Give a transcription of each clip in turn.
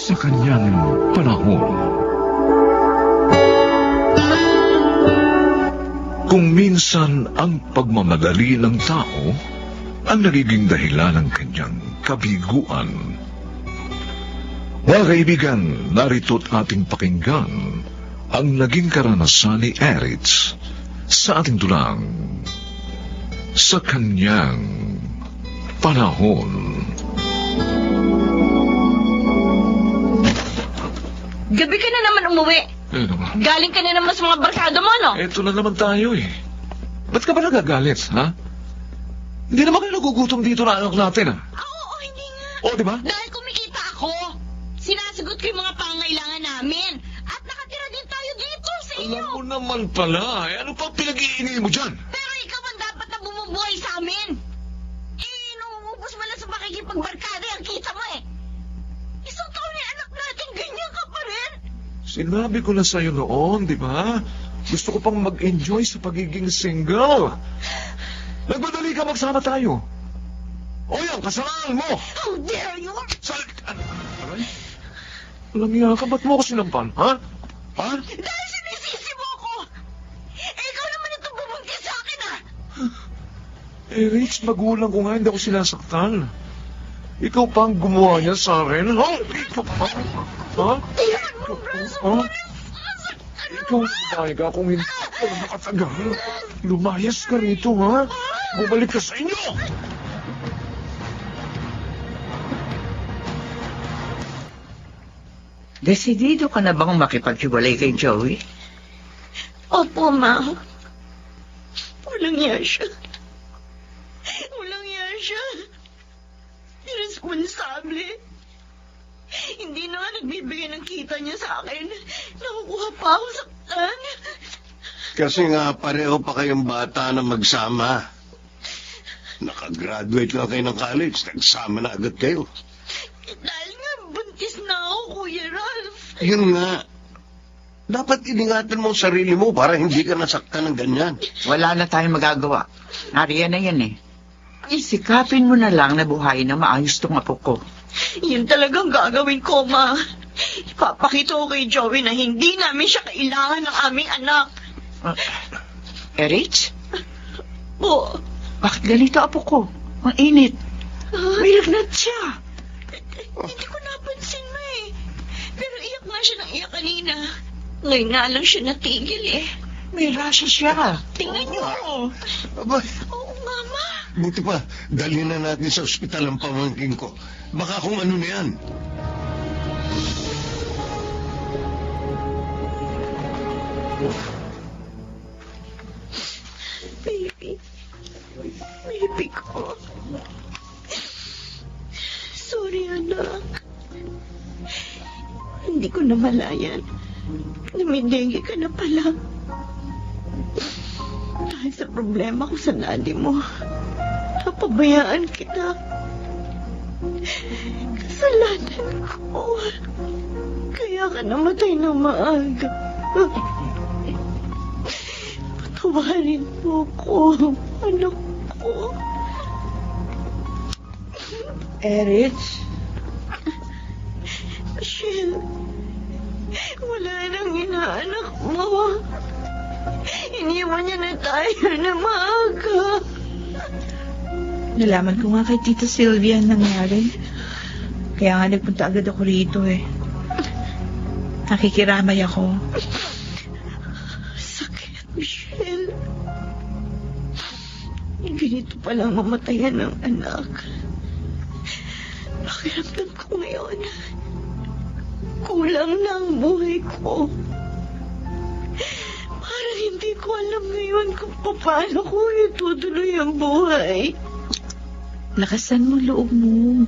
sa kanyang panahon. Kung minsan ang pagmamadali ng tao ang nagiging dahilan ng kanyang kabiguan. Mga kaibigan, narito't ating pakinggan ang naging karanasan ni Eritz sa ating tulang sa kanyang panahon. Gabi ka na naman umuwi. Naman? Galing ka na naman sa mga barkada mo, no? Eto na naman tayo eh. Ba't ka ba nagagalit, ha? Hindi naman kayo nagugutom dito na anak natin, ha? Oo, hindi nga. O, di ba? Dahil kumikita ako, sinasagot ko yung mga pangangailangan namin. At nakatira din tayo dito sa inyo. Alam mo naman pala, ano pang pinag-iinil mo dyan? Pero ikaw ang dapat na bumubuhay sa amin. Inuubos mo lang sa makikipagbarkada ang kita mo eh. Isang taon na anak natin, ganyan ka pa rin. Sinabi ko na sa'yo noon, di ba? Gusto ko pang mag-enjoy sa pagiging single. Nagmadali ka, magsama tayo. O yan, kasalanan mo. How dare you? Aray? Alam niya ka, ba't mo ako sinampan, ha? Ha? Dahil sinisisi mo ako. Ikaw naman itong bumungkit sa akin, ah. Eh, Rich, magulang ko nga, hindi ako sinasaktan. Ikaw pa ang gumawa niya sa akin, ha? Ikaw pa? Ha? Iyan mo ang braso Ha? mo. Ikaw, sabi ka kung hindi ka nakatagal. Lumayas ka rito, ha? Bumalik ka sa inyo! Desidido ka na bang makipaghiwalay kay Joey? Opo, Ma. Walang iya siya. Walang iya siya. Irresponsable. Hindi na nga nagbibigay ng kita niya sa akin. Nakukuha pa ako saktan. Kasi nga pareho pa kayong bata na magsama. Nakagraduate lang kayo ng college, nagsama na agad kayo. Dahil nga buntis na ako, Kuya Ralph. Yun nga. Dapat iningatan mo ang sarili mo para hindi ka nasaktan ng ganyan. Wala na tayong magagawa. Nariyan na yan eh. Isikapin mo na lang na buhayin na maayos tong apo ko. Yun talagang gagawin ko, Ma. Ipapakita ko kay Joey na hindi namin siya kailangan ng aming anak. Erich? Po. Bakit ganito apo ko? Ang init. May lagnat siya. Hindi ko napansin, Ma eh. Pero iyak nga siya ng iyak kanina. Ngayon nga lang siya natigil eh. May rasya siya. Tingnan niyo. Aba, Oo nga, Ma. buti pa, dalhin na natin sa ospital ang pamangking ko. Baka kung ano na yan. Baby. Baby ko. Sorry, anak. Hindi ko namalayan. Namidenge ka na pala. Dahil sa problema ko sa daddy mo, napabayaan kita. Kasalanan ko. Kaya ka namatay ng maaga. Patawarin mo ko, anak ko. Erich? Michelle, wala nang inaanak mo. Iniwan niya na tayo na maaga. Nalaman ko nga kay Tita Sylvia ang nangyari. Kaya nga nagpunta agad ako rito eh. Nakikiramay ako. Sakit, Michelle. Ganito palang mamatayan ng anak. Pakiramdam ko ngayon. Kulang na ang buhay ko. Parang hindi ko alam ngayon kung paano ko itutuloy ang buhay. Lakasan mo loob mo.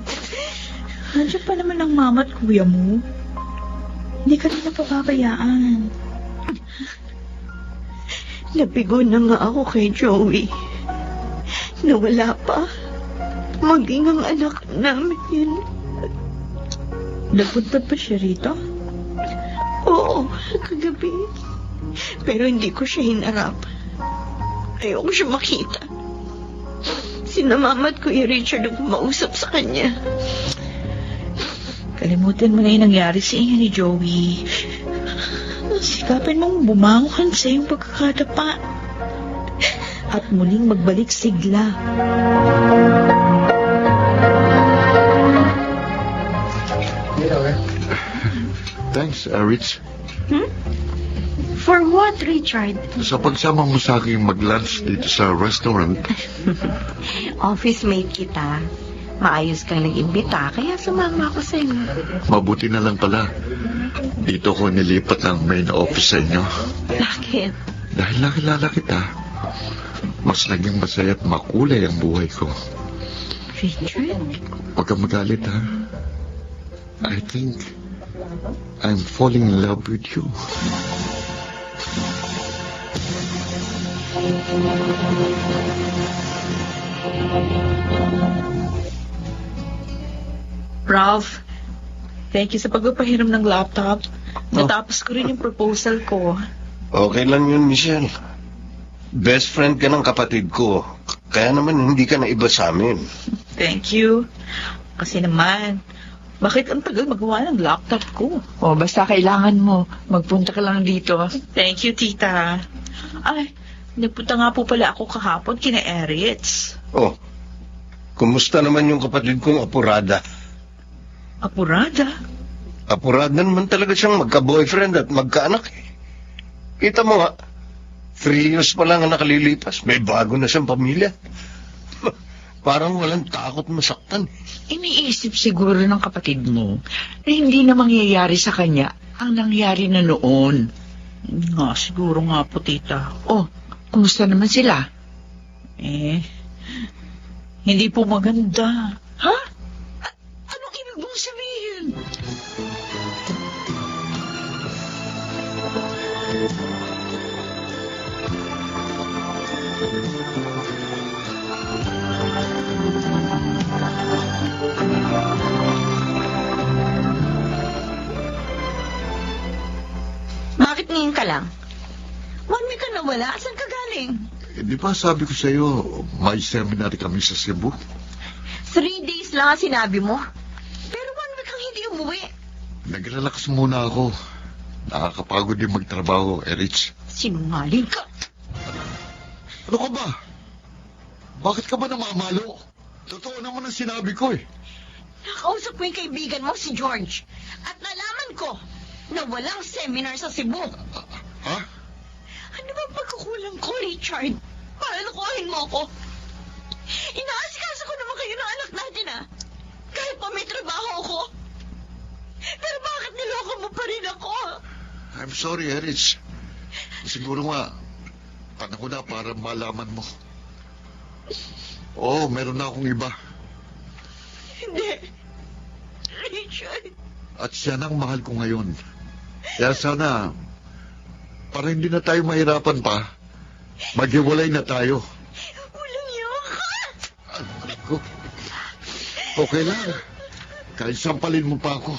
Nandiyan pa naman ang mama at kuya mo. Hindi ka rin napababayaan. Nabigo na nga ako kay Joey. Nawala pa. Maging ang anak namin. Nagpunta pa siya rito? Oo, kagabi. Pero hindi ko siya hinarap. Ayoko siya makita. Sina Mama at Kuya Richard ang kumausap sa kanya. Kalimutan mo na yung nangyari sa inyo ni Joey. Sikapin mong bumangon sa iyong pagkakadapa. At muling magbalik sigla. Thanks, Rich. For what, Richard? Sa pagsama mo sa akin mag-lunch dito sa restaurant, Office mate kita. Maayos kang nag-imbita, kaya sumama ako sa inyo. mabuti na lang pala. Dito ko nilipat ng main office sa inyo. Bakit? Dahil nakilala kita, mas naging masaya at makulay ang buhay ko. Richard? Huwag kang magalit, ha? I think I'm falling in love with you. Ralph, thank you sa pagpapahiram ng laptop. Natapos ko rin yung proposal ko. Okay lang yun, Michelle. Best friend ka ng kapatid ko. Kaya naman hindi ka na iba sa amin. Thank you. Kasi naman, bakit ang tagal magawa ng laptop ko? O, basta kailangan mo. Magpunta ka lang dito. Thank you, tita. Ay, nagpunta nga po pala ako kahapon kina Eritz. Oh, kumusta naman yung kapatid kong Apurada? Apurada? Apurada naman talaga siyang magka-boyfriend at magkaanak eh. Kita mo nga, 3 years pa lang ang nakalilipas. May bago na siyang pamilya. Parang walang takot masaktan. Iniisip siguro ng kapatid mo na hindi na mangyayari sa kanya ang nangyari na noon. Nga, siguro nga po, tita. Oh, kumusta naman sila? Hindi po maganda. Ha? Anong ibig mong sabihin? Bakit ngayon ka lang? 1 week ka na wala? Saan ka galing? Di ba sabi ko sa'yo, may seminar kami sa Cebu? 3 days lang ang sinabi mo. Pero 1 week kang hindi umuwi. Nagrelax muna ako. Nakakapagod din magtrabaho, Erich. Sinungaling ka. Ano ka ba? Bakit ka ba namamalo? Totoo naman ang sinabi ko eh. Nakausap ko yung kaibigan mo, si George. At nalaman ko na walang seminar sa Cebu. Ha? Ano ba pagkukulang ko, Richard? Para lukuhin mo ako. Inaasikaso ko naman kayo ng anak natin, ah. Kahit pa may trabaho ako. Pero bakit niloko mo pa rin ako? I'm sorry, Erich. Siguro nga, panahon na para malaman mo. Oo, meron na akong iba. Hindi. Richard. At siya na ang mahal ko ngayon. Kaya sana, para hindi na tayo mahirapan pa, maghiwalay na tayo. Walang iyo ka. Ako, okay lang. Kahit sampalin mo pa ako.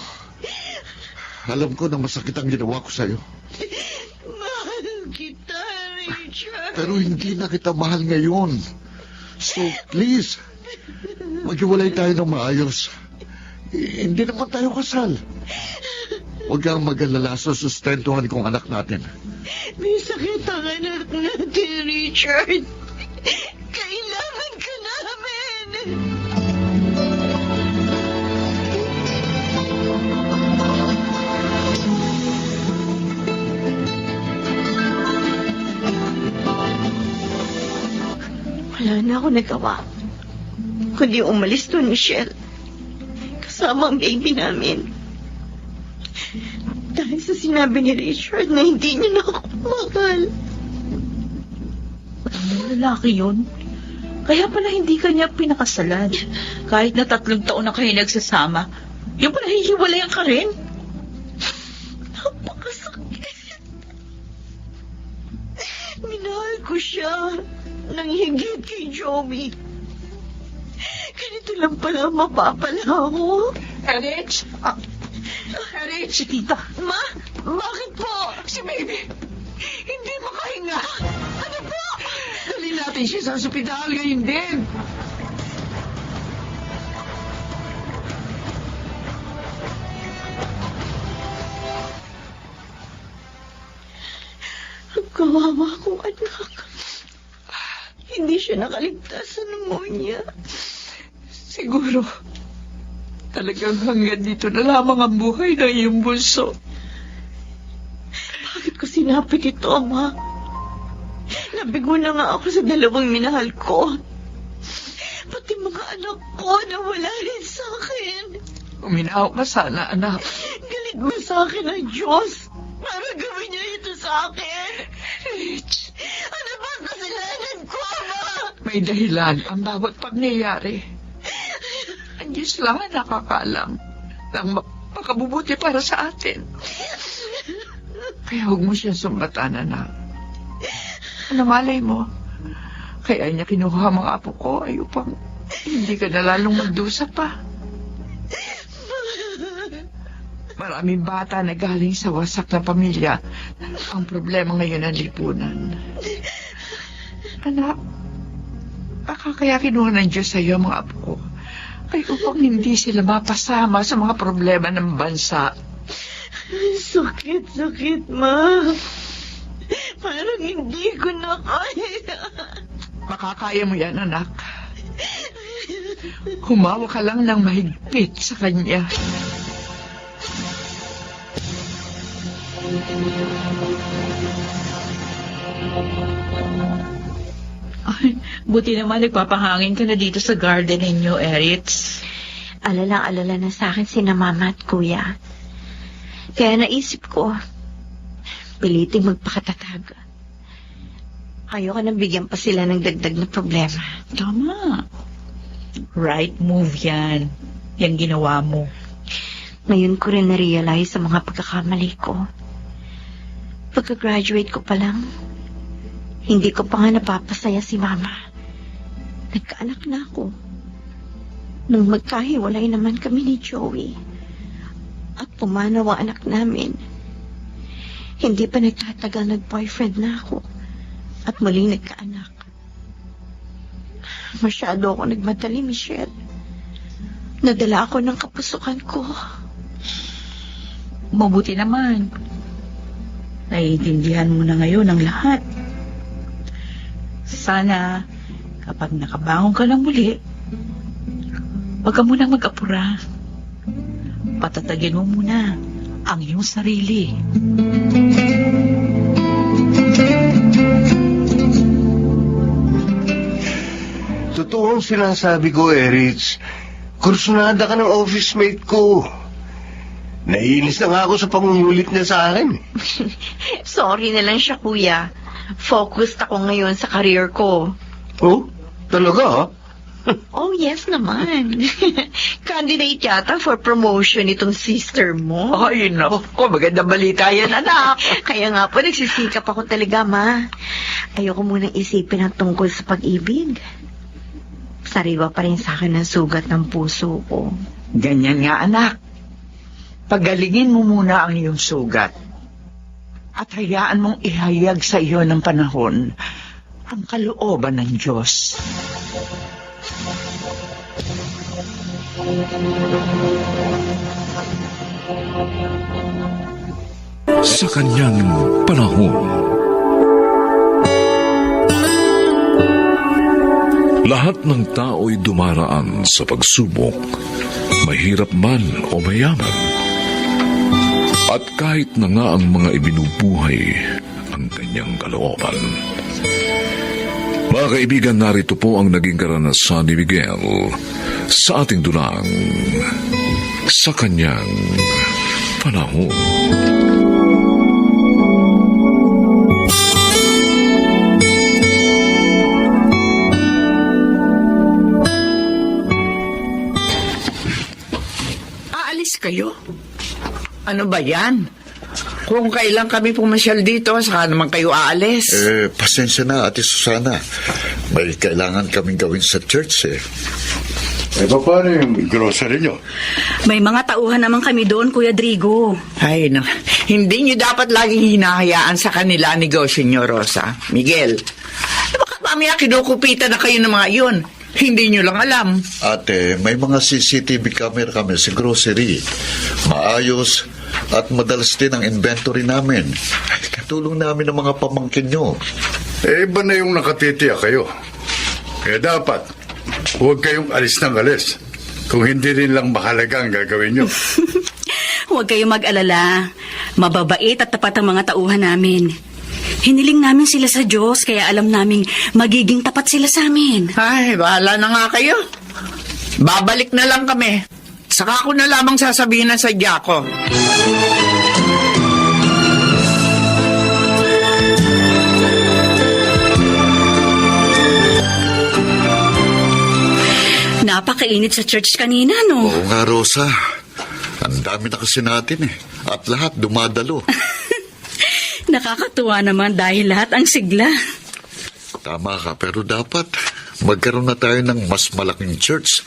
Alam ko na masakit ang ginawa ko sa'yo. Mahal kita, Richard. Pero hindi na kita mahal ngayon. So, please, maghiwalay tayo ng maayos. Hindi naman tayo kasal. Huwag kang mag-alala sa sustentuhan kong anak natin. May sakit ang anak natin, Richard. Kailangan ka namin. Wala na ako nagawa. Kundi umalis doon, Michelle. Kasama ang baby namin. Dahil sa sinabi ni Richard na hindi niya na ako mahal. Lalaki yun. Kaya pala hindi ka niya pinakasalan. Kahit na 3 taon na kayo nagsasama, yung pala hihiwalayan ka rin. Napakasakit. Minahal ko siya nang higit kay Joey. Ganito lang pala mapapala ako. Erich! Erich! Si tita. Ma, bakit po? Si baby! Hindi makahinga! Ano po? Dali natin siya sa ospital ngayon din! Kawawa kong anak. Hindi siya nakaligtas sa pneumonia. Siguro, talagang hanggang dito na lamang ang buhay ng iyong bunso. Bakit ko sinapit ito, Ama? Nabigo na nga ako sa dalawang minahal ko. Pati mga anak ko nawala rin sa akin. Uminaw ka sana, anak. Galit mo sa akin ang Diyos para gawin niya ito sa akin. Rich, Ano ba ang kasalanan ko, Ama? may dahilan ang bawat pangyayari. Ang Diyos lang ang nakakaalam ng makabubuti para sa atin. Kaya huwag mo siya sumbatan, anak. Ano malay mo? Kaya niya kinuha ang mga apo ko ay upang hindi ka na lalong magdusa pa. Maraming bata na galing sa wasak na pamilya. Ang problema ngayon ang lipunan. Anak, baka kaya kinuha ng Diyos sa iyo ang mga apo ko ay upang hindi sila mapasama sa mga problema ng bansa. Sakit, Ma. Parang hindi ko na kaya. Makakaya mo yan, anak. Humawa ka lang ng mahigpit sa kanya. Ay, buti naman nagpapahangin ka na dito sa garden ninyo, Eritz. Alala na sa akin sina Mama at Kuya. Kaya naisip ko, piliting magpakatatag. Ayoko nang bigyan pa sila ng dagdag na problema. Tama. Right move yan. Yan ginawa mo. Ngayon ko rin na-realize sa mga pagkakamali ko. Pagka-graduate ko pa lang, hindi ko pa nga napapasaya si Mama. Nagkaanak na ako. Nung magkahiwalay naman kami ni Joey at pumanaw ang anak namin, hindi pa nagtatagal nag-boyfriend na ako at muling nagkaanak. Masyado ako nagmadali, Michelle. Nadala ako ng kapusukan ko. Mabuti naman. Naiintindihan mo na ngayon ang lahat. Sana, kapag nakabangon ka lang muli, huwag ka munang mag-apura. Patatagin mo muna ang iyong sarili. Totoo ang sinasabi ko, Erich. Kursunada ka ng office mate ko. Naiinis na nga ako sa pangungulit niya sa akin. Sorry na lang siya, Kuya. Focused ako ngayon sa career ko. Oh, talaga ha? Oh, yes naman. Candidate yata for promotion itong sister mo. Ay, naku, magandang balita yan, anak. Kaya nga po, nagsisikap ako talaga, Ma. Ayoko munang isipin ang tungkol sa pag-ibig. Sariwa pa rin sa akin ang sugat ng puso ko. Ganyan nga, anak. Pagalingin mo muna ang iyong sugat. At hayaan mong ihayag sa iyo ng panahon ang kalooban ng Diyos. Sa kanyang panahon. Lahat ng tao'y dumaraan sa pagsubok, mahirap man o mayaman. At kahit na nga ang mga ibinubuhay ang kanyang kalooban. Mga kaibigan, narito po ang naging karanasan ni Miguel sa ating dulang sa kanyang panahon. Aalis kayo? Ano ba yan? Kung kailan kami pumasyal dito, saka naman kayo aalis. Pasensya na, Ate Susana. May kailangan kaming gawin sa church eh. Paano yung grocery nyo? May mga tauhan naman kami doon, Kuya Drigo. Ay, no. Hindi niyo dapat laging hinahayaan sa kanila ang negosyo niyo, Rosa. Miguel, baka mamaya kinukupitan na kayo ng mga iyon. Hindi niyo lang alam. Ate, may mga CCTV camera kami sa grocery. Maayos at madalas din ang inventory namin. tulong namin ng mga pamangkin nyo. Iba na yung nakatitiya kayo. Kaya dapat, huwag kayong alis ng alis. Kung hindi rin lang mahalaga ang gagawin nyo. Huwag kayong mag-alala. Mababait at tapat ang mga tauhan namin. Hiniling namin sila sa Diyos, kaya alam naming magiging tapat sila sa amin. Ay, bahala na nga kayo. Babalik na lang kami. Saka ko na lamang sasabihin na sadya ko. Napakainit sa church kanina, no? Oo nga, Rosa. Ang dami na kasi natin eh. At lahat dumadalo. Nakakatuwa naman dahil lahat ang sigla. Tama ka, pero dapat magkaroon na tayo ng mas malaking church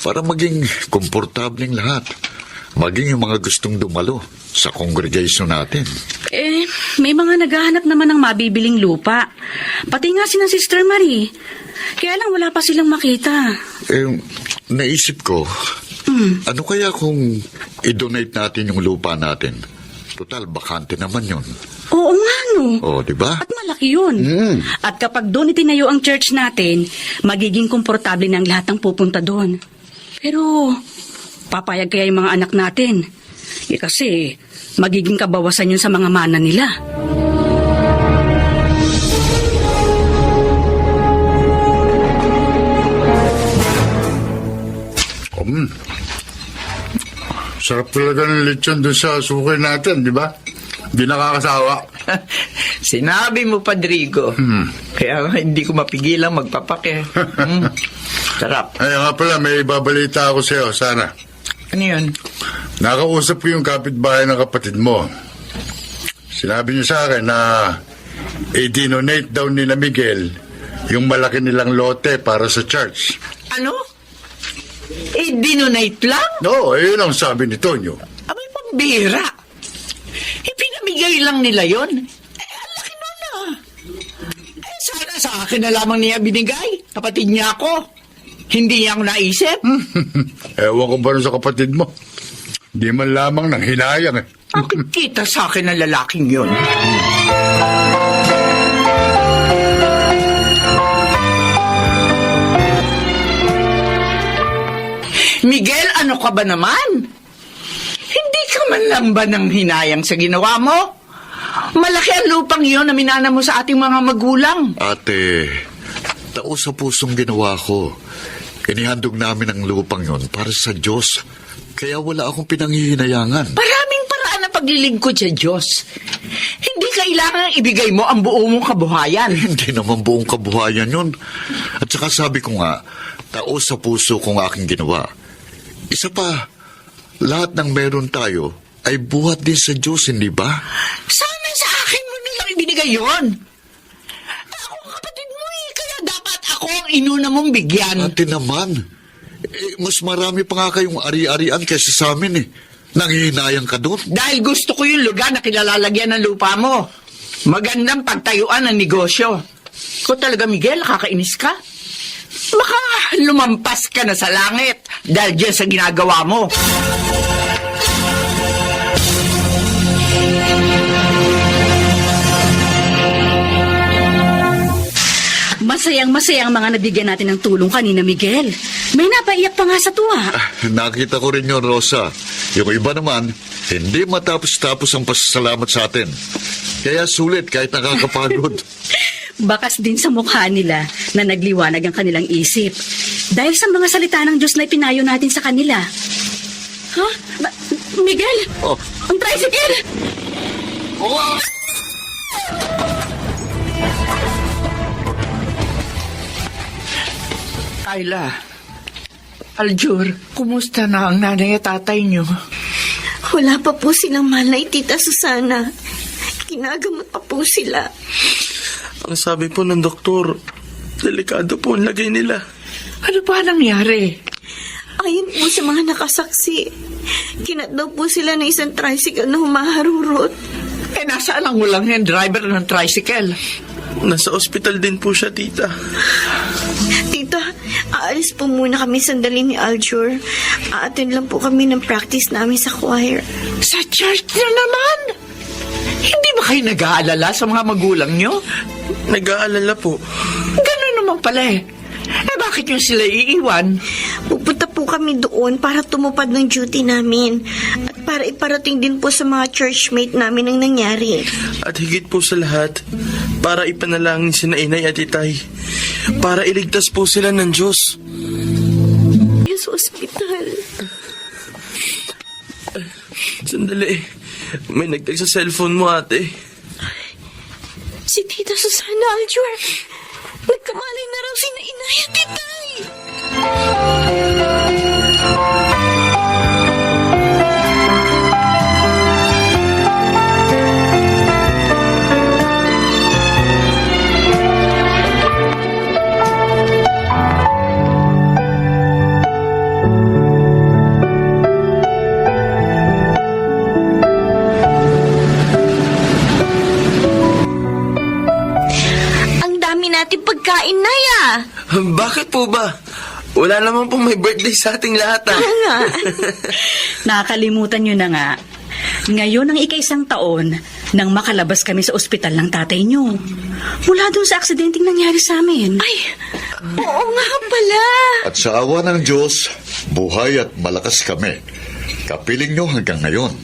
para maging komportableng lahat. Maging yung mga gustong dumalo sa congregation natin. May mga naghahanap naman ng mabibiling lupa. Pati nga si Sister Marie. Kaya lang wala pa silang makita. Naisip ko, ano kaya kung i-donate natin yung lupa natin? Total, bakante naman yun. Oo nga, no? Oo, di ba? At malaki yun. At kapag doon itinayo ang church natin, magiging komportable ng lahat ng pupunta doon. Pero, papayag kaya yung mga anak natin? Kasi, magiging kabawasan yun sa mga mana nila. Sarap talaga ng lechon doon sa sukay natin, di ba? Di nakakasawa. Sinabi mo, Padrigo. Kaya hindi ko mapigilang magpapake. Sarap. Ay, nga pala, may babalita ako sa'yo, sana. Ano yun? Nakausap ko yung kapitbahay ng kapatid mo. Sinabi niya sa akin na i-donate daw ni na Miguel yung malaki nilang lote para sa church. Ano? Dinonate lang? No, yun ang sabi ni Tonyo. Abay, pambira. Pinamigay lang nila yon. Ang laki nun ah. Sana sa akin na lamang niya binigay. Kapatid niya ako. Hindi niya ako naisip. Ewan ko ba rin sa kapatid mo? Di man lamang nang hinayang eh. Bakit kita sa akin ng lalaking yon? Miguel, ano ka ba naman? Hindi ka man lang ba nang hinayang sa ginawa mo? Malaki ang lupang iyon na minana mo sa ating mga magulang. Ate, tao sa pusong ginawa ko. Inihandog namin ang lupang yon para sa Diyos. Kaya wala akong pinanghihinayangan. Maraming paraan ng paglilingkod sa Diyos. Hindi kailangan ibigay mo ang buo mong kabuhayan. Hindi naman buong kabuhayan yun. At saka sabi ko nga, tao sa puso kong aking ginawa. Isa pa, lahat ng meron tayo ay buhat din sa Diyos, hindi ba? Sana sa akin mo nilang ibinigay yon. Ako ang kapatid mo eh, kaya dapat ako ang inuna mong bigyan. Ate naman, mas marami pa nga kayong ari-arian kaysa sa amin eh. Nanghihinayang ka doon. Dahil gusto ko yung lugar na kilalalagyan ng lupa mo. Magandang pagtayuan ng negosyo. Ko talaga, Miguel, nakakainis ka? Baka lumampas ka na sa langit dahil dyan sa ginagawa mo. Masayang-masaya ang mga nabigyan natin ng tulong kanina, Miguel. May napaiyak pa nga sa tuwa. Nakita ko rin yun, Rosa. Yung iba naman, hindi matapos-tapos ang pasasalamat sa atin. Kaya sulit kahit nakakapagod. Bakas din sa mukha nila na nagliwanag ang kanilang isip. Dahil sa mga salita ng Diyos na ipinayo natin sa kanila. Huh? Miguel! Oh. Ang tricycle! Oh! Ayla, Aljur, kumusta na ang nanay at tatay niyo? Wala pa po silang malay, Tita Susana. Ginagamot pa po sila. Ang sabi po ng doktor, delikado po ang lagay nila. Ano ba nangyari? Ayon po sa mga nakasaksi, kinat daw po sila ng isang tricycle na humaharurot. Nasaan ang walang hand driver ng tricycle? Nasa ospital din po siya, tita. Tita, aalis po muna kami sandali ni Aljur. Aattend lang po kami ng practice namin sa choir. Sa church na naman? Hindi ba kayo nag-aalala sa mga magulang nyo? Nag-aalala po. Ganun naman pala eh. Bakit nyo sila iiwan? Pupunta po kami doon para tumupad ng duty namin. At para iparating din po sa mga churchmate namin ang nangyari. At higit po sa lahat, para ipanalangin sina inay at itay. Para iligtas po sila ng Diyos. Yung sa ospital. Sandali. May nagtag sa cellphone mo, ate. Si Tita Susana Aljur. Nagkamalay na raw sina inay at itay. Ang dami natin pagkain na ya. Bakit po ba? Wala naman pong may birthday sa ating lahat, ah. Nakakalimutan nyo na nga. Ngayon ang ika-1 taon nang makalabas kami sa ospital ng tatay nyo. Mula doon sa aksidenteng nangyari sa amin. Ay, oo nga pala. At sa awa ng Diyos, buhay at malakas kami. Kapiling nyo hanggang ngayon.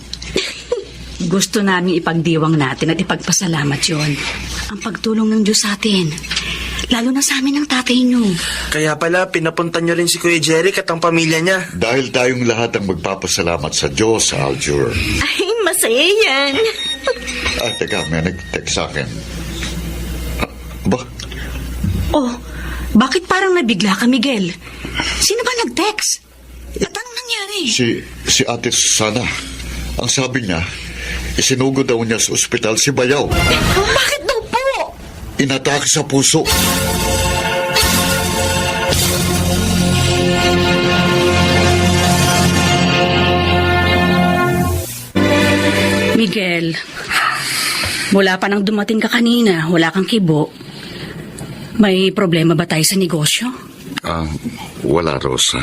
Gusto namin ipagdiwang natin at ipagpasalamat yon. Ang pagtulong ng Diyos sa atin. Lalo na sa amin ng tatay nyo. Kaya pala, pinapunta nyo rin si Kuya Jeric at ang pamilya niya. Dahil tayong lahat ang magpapasalamat sa Diyos, Aljur. Ay, masaya yan. Teka, may nag-text sa akin. Ba? Oh, bakit parang nabigla ka, Miguel? Sino ba nag-text? At anong nangyari? Si Ate Susana. Ang sabi niya, isinugod daw niya sa ospital si Bayaw. Bakit daw po? Inatake sa puso. Miguel, mula pa nang dumating ka kanina, wala kang kibo. May problema ba tayo sa negosyo? Wala, Rosa.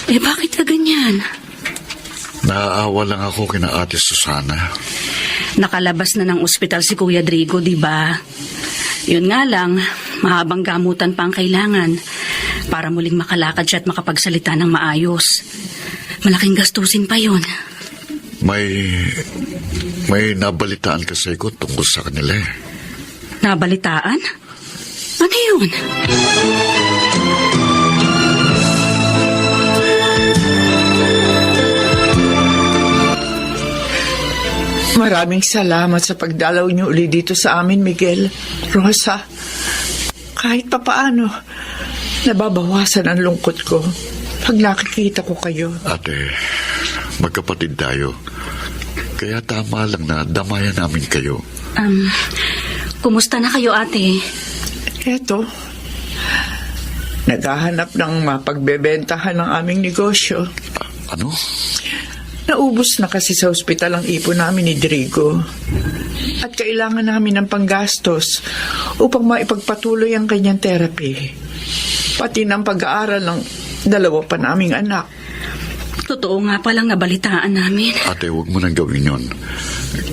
Bakit ka ganyan? Naaawa lang ako kina Ate Susana. Nakalabas na ng ospital si Kuya Drigo, di ba? Yun nga lang, mahabang gamutan pa ang kailangan para muling makalakad siya at makapagsalita ng maayos. Malaking gastusin pa yun. May nabalitaan kasi ko tungkol sa kanila eh. Nabalitaan? Ano yun? Maraming salamat sa pagdalaw niyo uli dito sa amin, Miguel. Rosa, kahit papaano, nababawasan ang lungkot ko pag nakikita ko kayo. Ate, magkapatid tayo. Kaya tama lang na damayan namin kayo. Kumusta na kayo, ate? Eto, naghahanap ng mapagbebentahan ng aming negosyo. Ano? Naubos na kasi sa ospital ang ipon namin ni Drigo. At kailangan namin ng panggastos upang maipagpatuloy ang kanyang therapy. Pati ng pag-aaral ng 2 pa naming anak. Totoo nga palang nabalitaan namin. Ate, huwag mo nang gawin yun.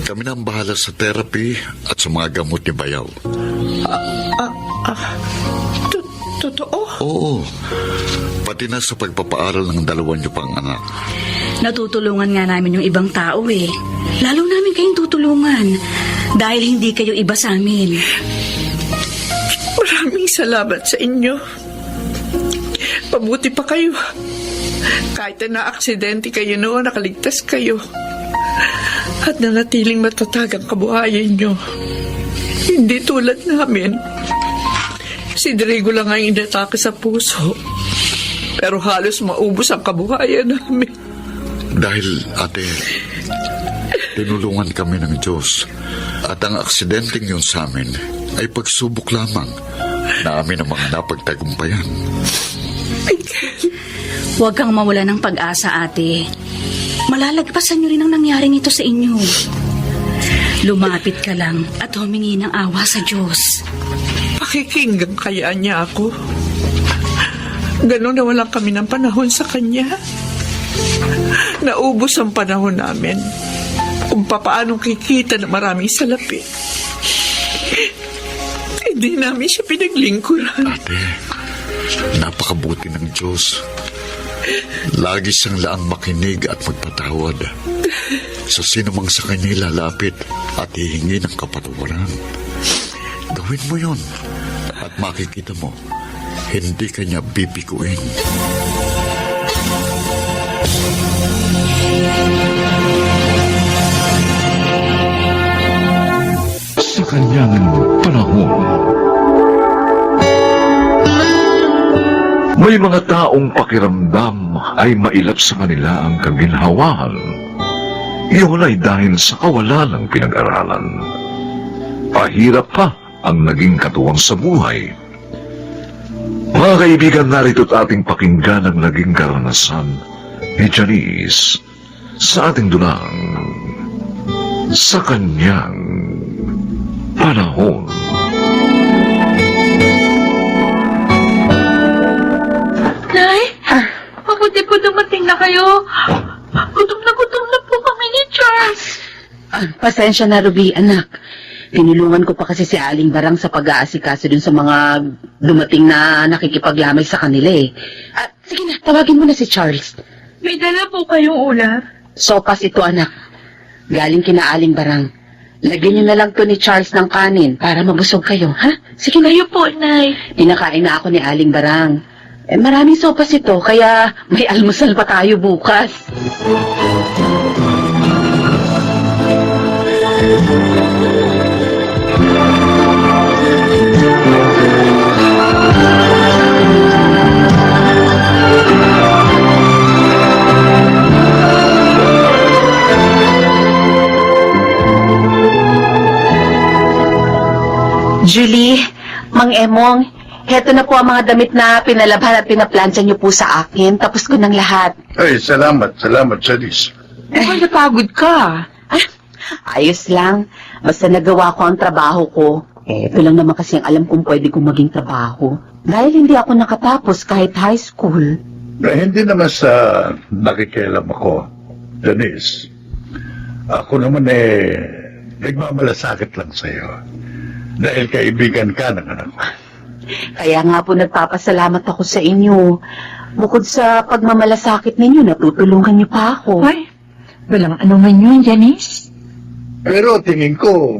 Kami na ang bahala sa therapy at sa mga gamot ni Bayaw. Totoo? Oo. Pati na sa pagpapaaral ng 2 niyo pang anak. Natutulungan nga namin yung ibang tao eh. Lalo namin kayong tutulungan. Dahil hindi kayo iba sa amin. Maraming salamat sa inyo. Pabuti pa kayo. Kahit na aksidente kayo noon, nakaligtas kayo. At nanatiling matatag ang kabuhayan nyo. Hindi tulad namin. Si Drigo lang ang inatake sa puso. Pero halos maubos ang kabuhayan namin. Dahil, ate, tinulungan kami ng Diyos. At ang aksidenteng yun sa amin ay pagsubok lamang na amin ang mga napagtagumpayan. Huwag kang mawala ng pag-asa, ate. Malalagpasan niyo rin ang nangyaring ito sa inyo. Lumapit ka lang at humingi ng awa sa Diyos. Pakikinggan kaya niya ako. Ganon na walang kami ng panahon sa kanya. Naubos ang panahon namin kung papaano kikita na maraming salapi. Hindi namin siya pinaglingkuran. Ate, napakabuti ng Diyos. Lagi siyang laang makinig at magpatawad. Sa sino mang sa kanya lalapit at hihingi ng kapatawaran. Gawin mo yun at makikita mo, hindi kanya bibiguin. Sa kanyang panahon, may mga taong pakiramdam ay mailap sa kanila ang kaginhawaan. Iyon ay dahil sa kawalan ng pinag-aralan. Pahirap pa ang naging katuwang sa buhay. Mga kaibigan, narito't ating pakinggan ang naging karanasan ni Janice sa ating dunang sa kanyang panahon. Nay, mabuti po dumating na kayo. Gutom na po kami ni Charles. Pasensya na, Ruby, anak. Tinulungan ko pa kasi si Aling Barang sa pag-aasikaso dun sa mga dumating na nakikipaglamay sa kanila eh. Sige na, tawagin mo na si Charles. May dala po kayong ulam. Sopas ito, anak. Galing kina Aling Barang. Lagyan niyo na lang to ni Charles ng kanin para mabusog kayo, ha? Sige na. Kayo po, Nay. Pinakain na ako ni Aling Barang. Maraming sopas ito, kaya may almusal pa tayo bukas. Julie, Mang Emong, heto na po ang mga damit na pinalabhan at pinaplansya niyo po sa akin. Tapos ko ng lahat. Ay, salamat, Janice. Mukhang napagod ka. Ayos lang. Basta nagawa ko ang trabaho ko. Ito lang naman kasi ang alam kong pwede kong maging trabaho. Dahil hindi ako nakatapos kahit high school. Hindi naman sa nakikialam ako, Janice. Ako naman nagmamalasakit lang sa'yo. Dahil kaibigan ka ng anak ko. Kaya nga po nagpapasalamat ako sa inyo. Bukod sa pagmamalasakit ninyo, natutulungan niyo pa ako. Ay, walang anuman yun, Janice. Pero tingin ko,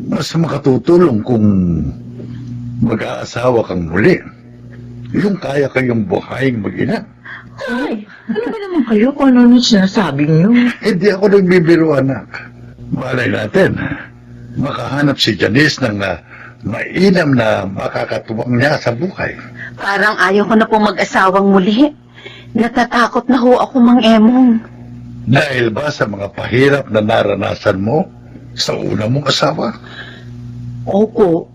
mas makatutulong kung mag-aasawa kang muli. Yung kaya kayong buhayin mag-ina. Ay, ano ba naman kayo kung ano nung sinasabi niyo? Hindi ako nagbibiro, anak. Malay natin, makahanap si Janice ng mainam na makakatuwang niya sa buhay. Parang ayaw ko na po mag-asawang muli. Natatakot na ho ako, Mang Emong. Dahil ba sa mga pahirap na naranasan mo sa una mong asawa? Opo.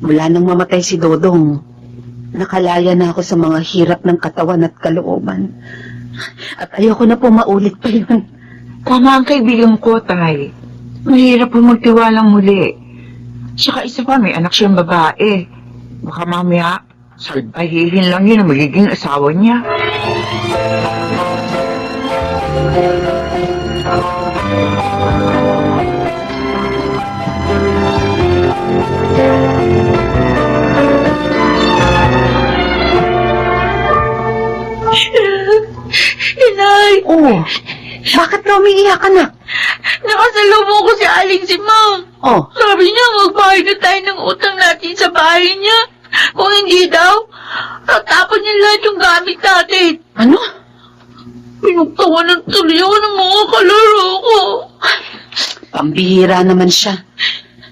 Mula nang mamatay si Dodong, nakalaya na ako sa mga hirap ng katawan at kalooban. At ayoko na po maulit pa yun. Tama ang kaibigan ko, Tay. Mahirap po magtiwalang muli. Saka isa pa, may anak siyang babae. Baka mamaya, salbahihin lang yun ang magiging asawa niya. Inay! Oh, bakit na umiiyak, anak? Nakasalubong ko si Aling si Mang. Oh, Sabi niya, magbayad na tayo ng utang natin sa bahay niya. Kung hindi daw, tatapon niya lahat yung gamit natin. ano? Pinugtawan ng tuloy ako ng mga kalaro ko. Pambihira naman siya.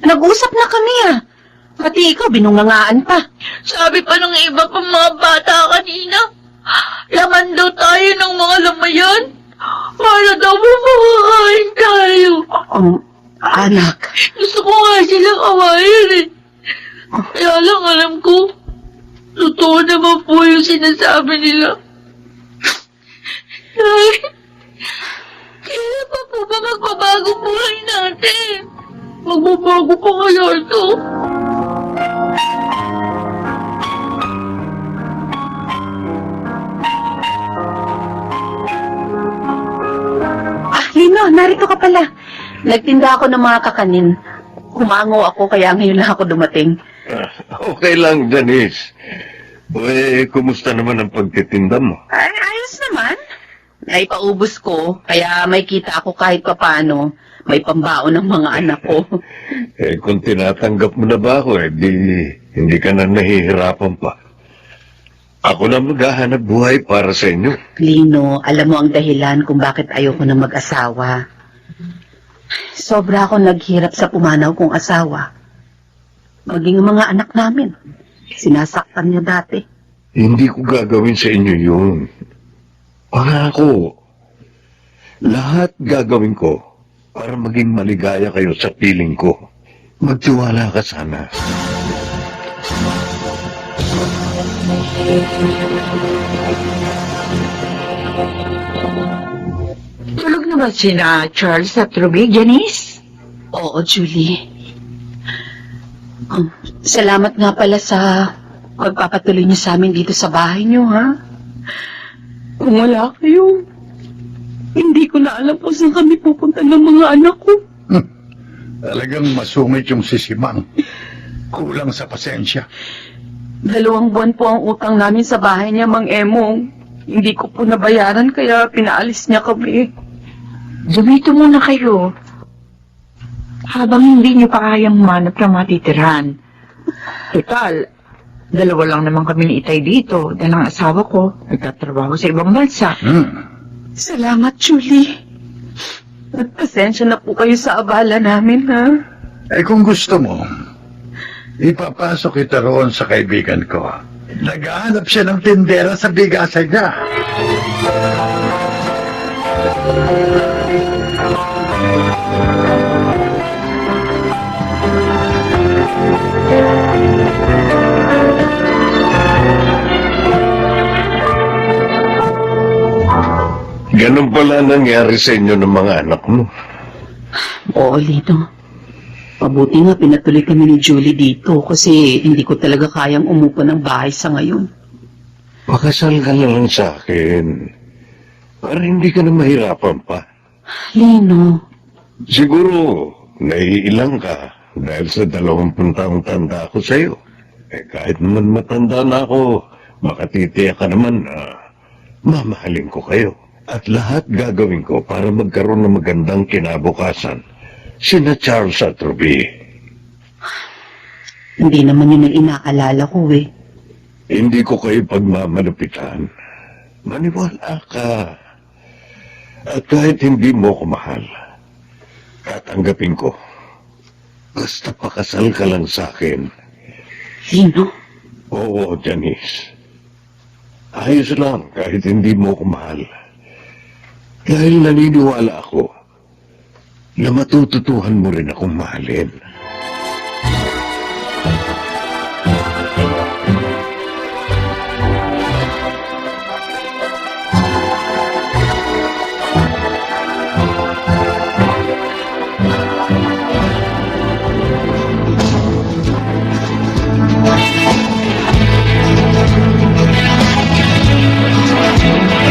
Nag-usap na kami Pati ikaw, binungangaan pa. Sabi pa ng iba pang mga bata kanina, laman daw tayo ng mga lamayan. Para daw makakain tayo. Anak. Gusto ko nga silang awayin Kaya lang alam ko, totoo naman po yung sinasabi nila. Ay, kailan pa po ba magbabago buhay natin? Magbabago pa kaya ito? Lino, narito ka pala. Nagtinda ako ng mga kakanin. Humango ako kaya ngayon lang ako dumating. Okay lang, Janice. Kumusta naman ang pagtitinda mo? Ay, ayos naman. Naipaubos ko, kaya may kita ako kahit papano. May pambaon ng mga anak ko. Kung tinatanggap mo na ba ako, hindi ka na nahihirapan pa. Ako na maghahanap buhay para sa inyo. Lino, alam mo ang dahilan kung bakit ayoko na mag-asawa. Sobra ako naghirap sa pumanaw kong asawa. Maging ang mga anak namin. Sinasaktan niya dati. Hindi ko gagawin sa inyo yun. Pangako. Lahat gagawin ko para maging maligaya kayo sa piling ko. Magtiwala ka sana. Tulog na ba sina Charles at Ruby, Janice? Oo, Julie. Salamat nga pala sa pagpapatuloy niyo sa amin dito sa bahay niyo, ha? Kung wala kayo, hindi ko na alam kung saan kami pupunta ng mga anak ko. Talagang masungit yung sisimang. Kulang sa pasensya. 2 buwan po ang utang namin sa bahay niya, Mang Emong. Hindi ko po nabayaran kaya pinaalis niya kami. Dumito muna kayo. Habang hindi niyo pa kayang humanap ng matitirhan. Total, 2 lang naman kami ni Itay dito dahil ang asawa ko nagtatrabaho sa ibang bansa. Salamat, Julie. At pasensya na po kayo sa abala namin, ha? Kung gusto mo, ipapasok kita roon sa kaibigan ko. Naghahanap siya ng tindera sa bigasan niya. Ganun pala nangyari sa inyo ng mga anak mo. Oo, Lito. Mabuti nga pinatuloy kami ni Julie dito kasi hindi ko talaga kayang umupo ng bahay sa ngayon. Pakasal ka na lang sa akin. Para hindi ka na mahirapan pa. Lino, Siguro, naiilang ka dahil sa 20 taong tanda ako sa'yo. Kahit naman matanda na ako, makatitiyak ka naman na mamahalin ko kayo. At lahat gagawin ko para magkaroon ng magandang kinabukasan. Sina Charles at Ruby. hindi naman yun ang inaalala ko eh. Hindi ko kayo pagmamalupitan. Maniwala ka. At kahit hindi mo ko mahal, tatanggapin ko. Basta pakasal ka lang sa akin. Lino, Oo, Janice. Ayos lang kahit hindi mo ko mahal. Dahil naniniwala ako na matututuhan mo rin akong mahalin.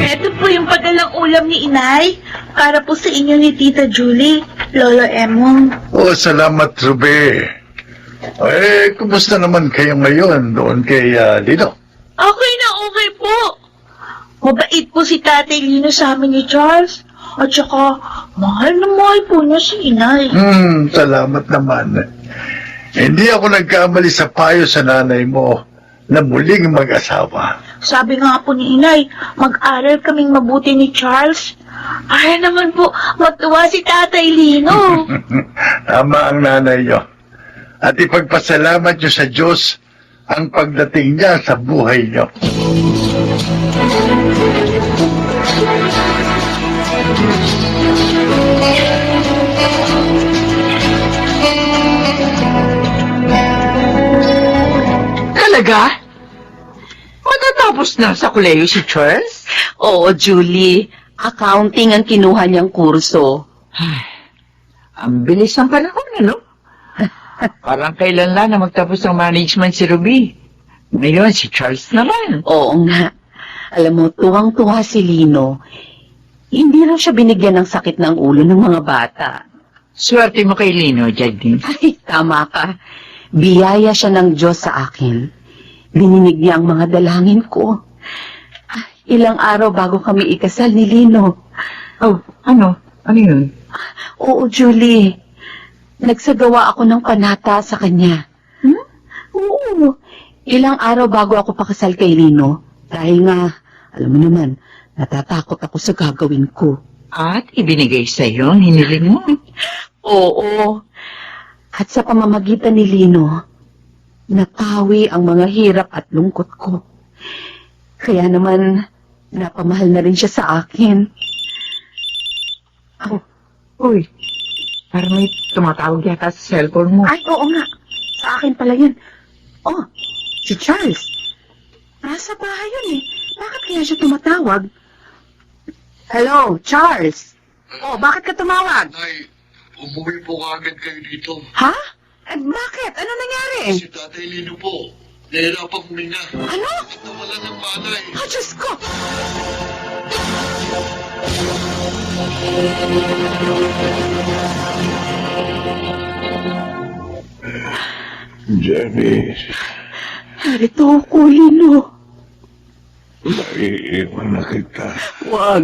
Ito po yung padalang ulam ni Inay para po sa inyo ni Tita Julie, Lolo Emong. Salamat, Ruby. Kumusta naman kayo ngayon doon kay Lino? Okay na okay po. Mabait po si Tatay Lino sa amin ni Charles. At saka, mahal na mahal po niya si Inay. Salamat naman. Hindi ako nagkamali sa payo sa nanay mo na muling mag-asawa. Sabi nga po ni Inay, mag-aral kaming mabuti ni Charles. Ay naman po, matuwa si Tatay Lino. Tama ang nanay niyo. At ipagpasalamat niyo sa Diyos ang pagdating niya sa buhay niyo. Talaga? Matatapos na sa koleyo si Charles? oo, Julie. Accounting ang kinuha niyang kurso. Ang bilis ng panahon, ano? Parang kailan lang na magtapos ng management si Ruby. Ngayon, si Charles naman. Oo nga. Alam mo, tuwang-tuwa si Lino. Hindi raw siya binigyan ng sakit ng ulo ng mga bata. Swerte mo kay Lino, Jagding. Ay, tama ka. Biyaya siya ng Diyos sa akin. Dininig niya ang mga dalangin ko. Ilang araw bago kami ikasal ni Lino. Oh, ano? Ano yun? Oo, Julie. Nagsagawa ako ng panata sa kanya. Oo. Ilang araw bago ako pakasal kay Lino. Dahil nga, alam mo naman, natatakot ako sa gagawin ko. At ibinigay sa'yo ang hiniling mo. Oo. At sa pamamagitan ni Lino, natawi ang mga hirap at lungkot ko. Kaya naman, napamahal na rin siya sa akin. Oh, uy. Parang may tumatawag yata sa cellphone mo. Ay, oo nga. Sa akin pala yun. Oh, si Charles. Nasa bahay yun eh. Bakit kaya siya tumatawag? Hello, Charles. Oh, bakit ka tumawag? Nay, umuwi po kagad kayo dito. Ha? Eh, bakit? Ano nangyari? Si Tatay Lino po, nahirapang huminga. Ano? Nawala ng malay. Oh, Diyos ko! Janice, Narito ako, Lino. naiiwan na kita. Huwag.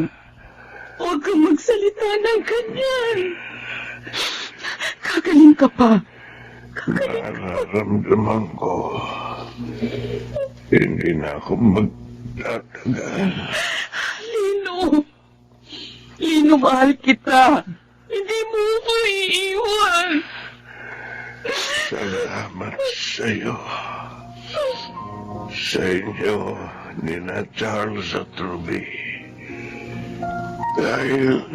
Huwag kang magsalita ng ganyan. Kagaling ka pa. Nararamdaman ko, hindi na ako magtatagal. Lino. Lino, mahal kita. Hindi mo ako iiwan. Salamat sa'yo. Sa inyo, ni na Charles at Ruby. Dahil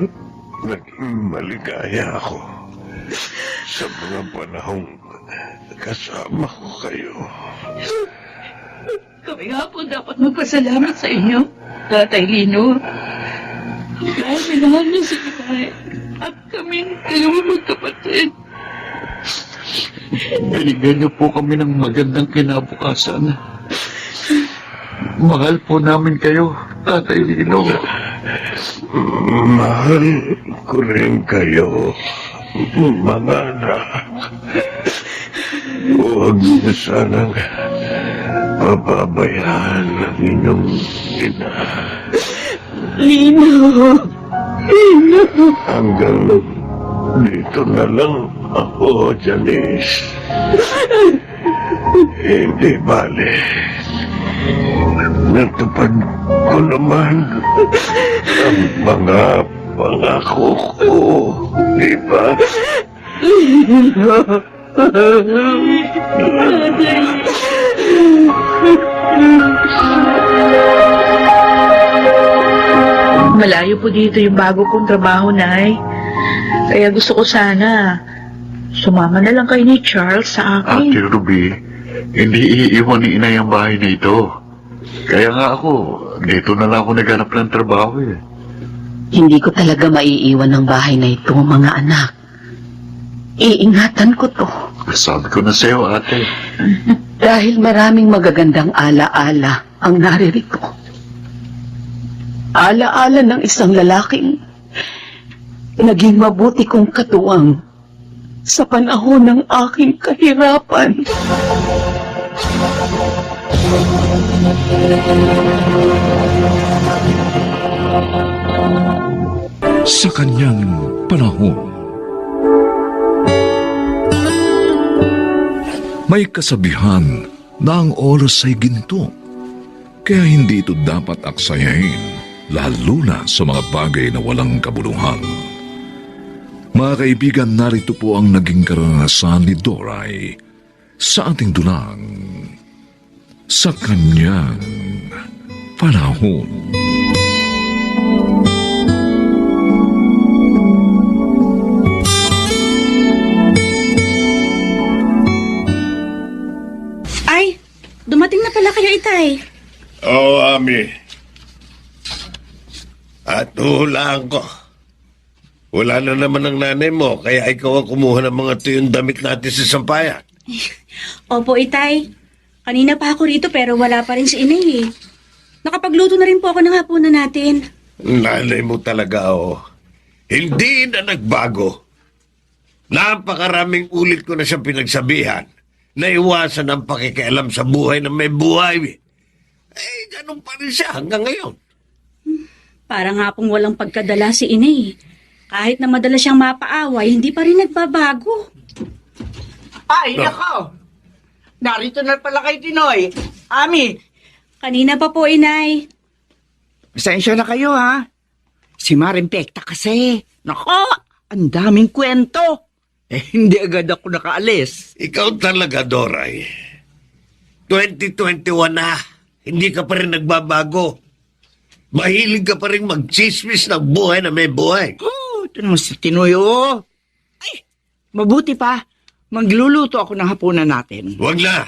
naging maligaya ako sa mga panahong kasama ko kayo. Kami nga po dapat magpasalamat sa inyo, Tatay Lino. Dahil minahal niyo si Inay at kaming dalawang magkapatid. Binigyan niyo po kami ng magandang kinabukasan. Mahal po namin kayo, Tatay Lino. Mahal ko rin kayo, mga anak. Huwag niyo sanang pababayaan ang inyong ina. Lino. Lino. Hanggang dito na lang ako, Janice. Hindi bale. Natupad ko naman ang mga pangako ko, di ba? Malayo po dito yung bago kong trabaho, Nay. Kaya gusto ko sana sumama na lang kayo ni Charles sa akin. Ate Ruby, hindi iiwan ni Inay ang bahay na ito. Kaya nga ako, dito na lang ako naghanap ng trabaho eh. Hindi ko talaga maiiwan ang bahay na ito, mga anak. Iingatan ko to. Sabi ko na sa'yo, ate. Dahil maraming magagandang ala-ala ang naririto. Ala-ala ng isang lalaking naging mabuti kong katuwang sa panahon ng aking kahirapan. Sa kanyang panahon, may kasabihan na ang oras ay ginto, kaya hindi ito dapat aksayahin, lalo na sa mga bagay na walang kabuluhan. Mga kaibigan, narito po ang naging karanasan ni Doray sa ating dulang sa kanyang panahon. Ay, dumating na pala kayo, Itay. Oo, Ami. At hulaan ko. Wala na naman ang nanay mo, kaya ikaw ang kumuha ng mga tuyong damit natin sa sampayan. Opo, Itay. Kanina pa ako rito pero wala pa rin si Inay eh. Nakapagluto na rin po ako ng hapunan natin. Nanay mo talaga, oh. Hindi na nagbago. Napakaraming ulit ko na siyang pinagsabihan na iwasan ang pakikialam sa buhay na may buhay. Eh, ganun pa rin siya hanggang ngayon. Para nga pong walang pagkadala si Inay. Kahit na madalas siyang mapaaway, hindi pa rin nagbabago. Ay, nako! Narito na pala kay Tinoy. Ami, Kanina pa po, Inay. pasensya na kayo, ha? Si Maring Pekta kasi. Nako, ang daming kwento. Eh, hindi agad ako nakaalis. Ikaw talaga, Doray. 2021 na. Hindi ka pa rin nagbabago. Mahilig ka pa rin magchismis ng buhay na may buhay. Oh, ito naman si Tinoy, oh. Ay, mabuti pa. Magluluto ako ng hapunan natin. Huwag na.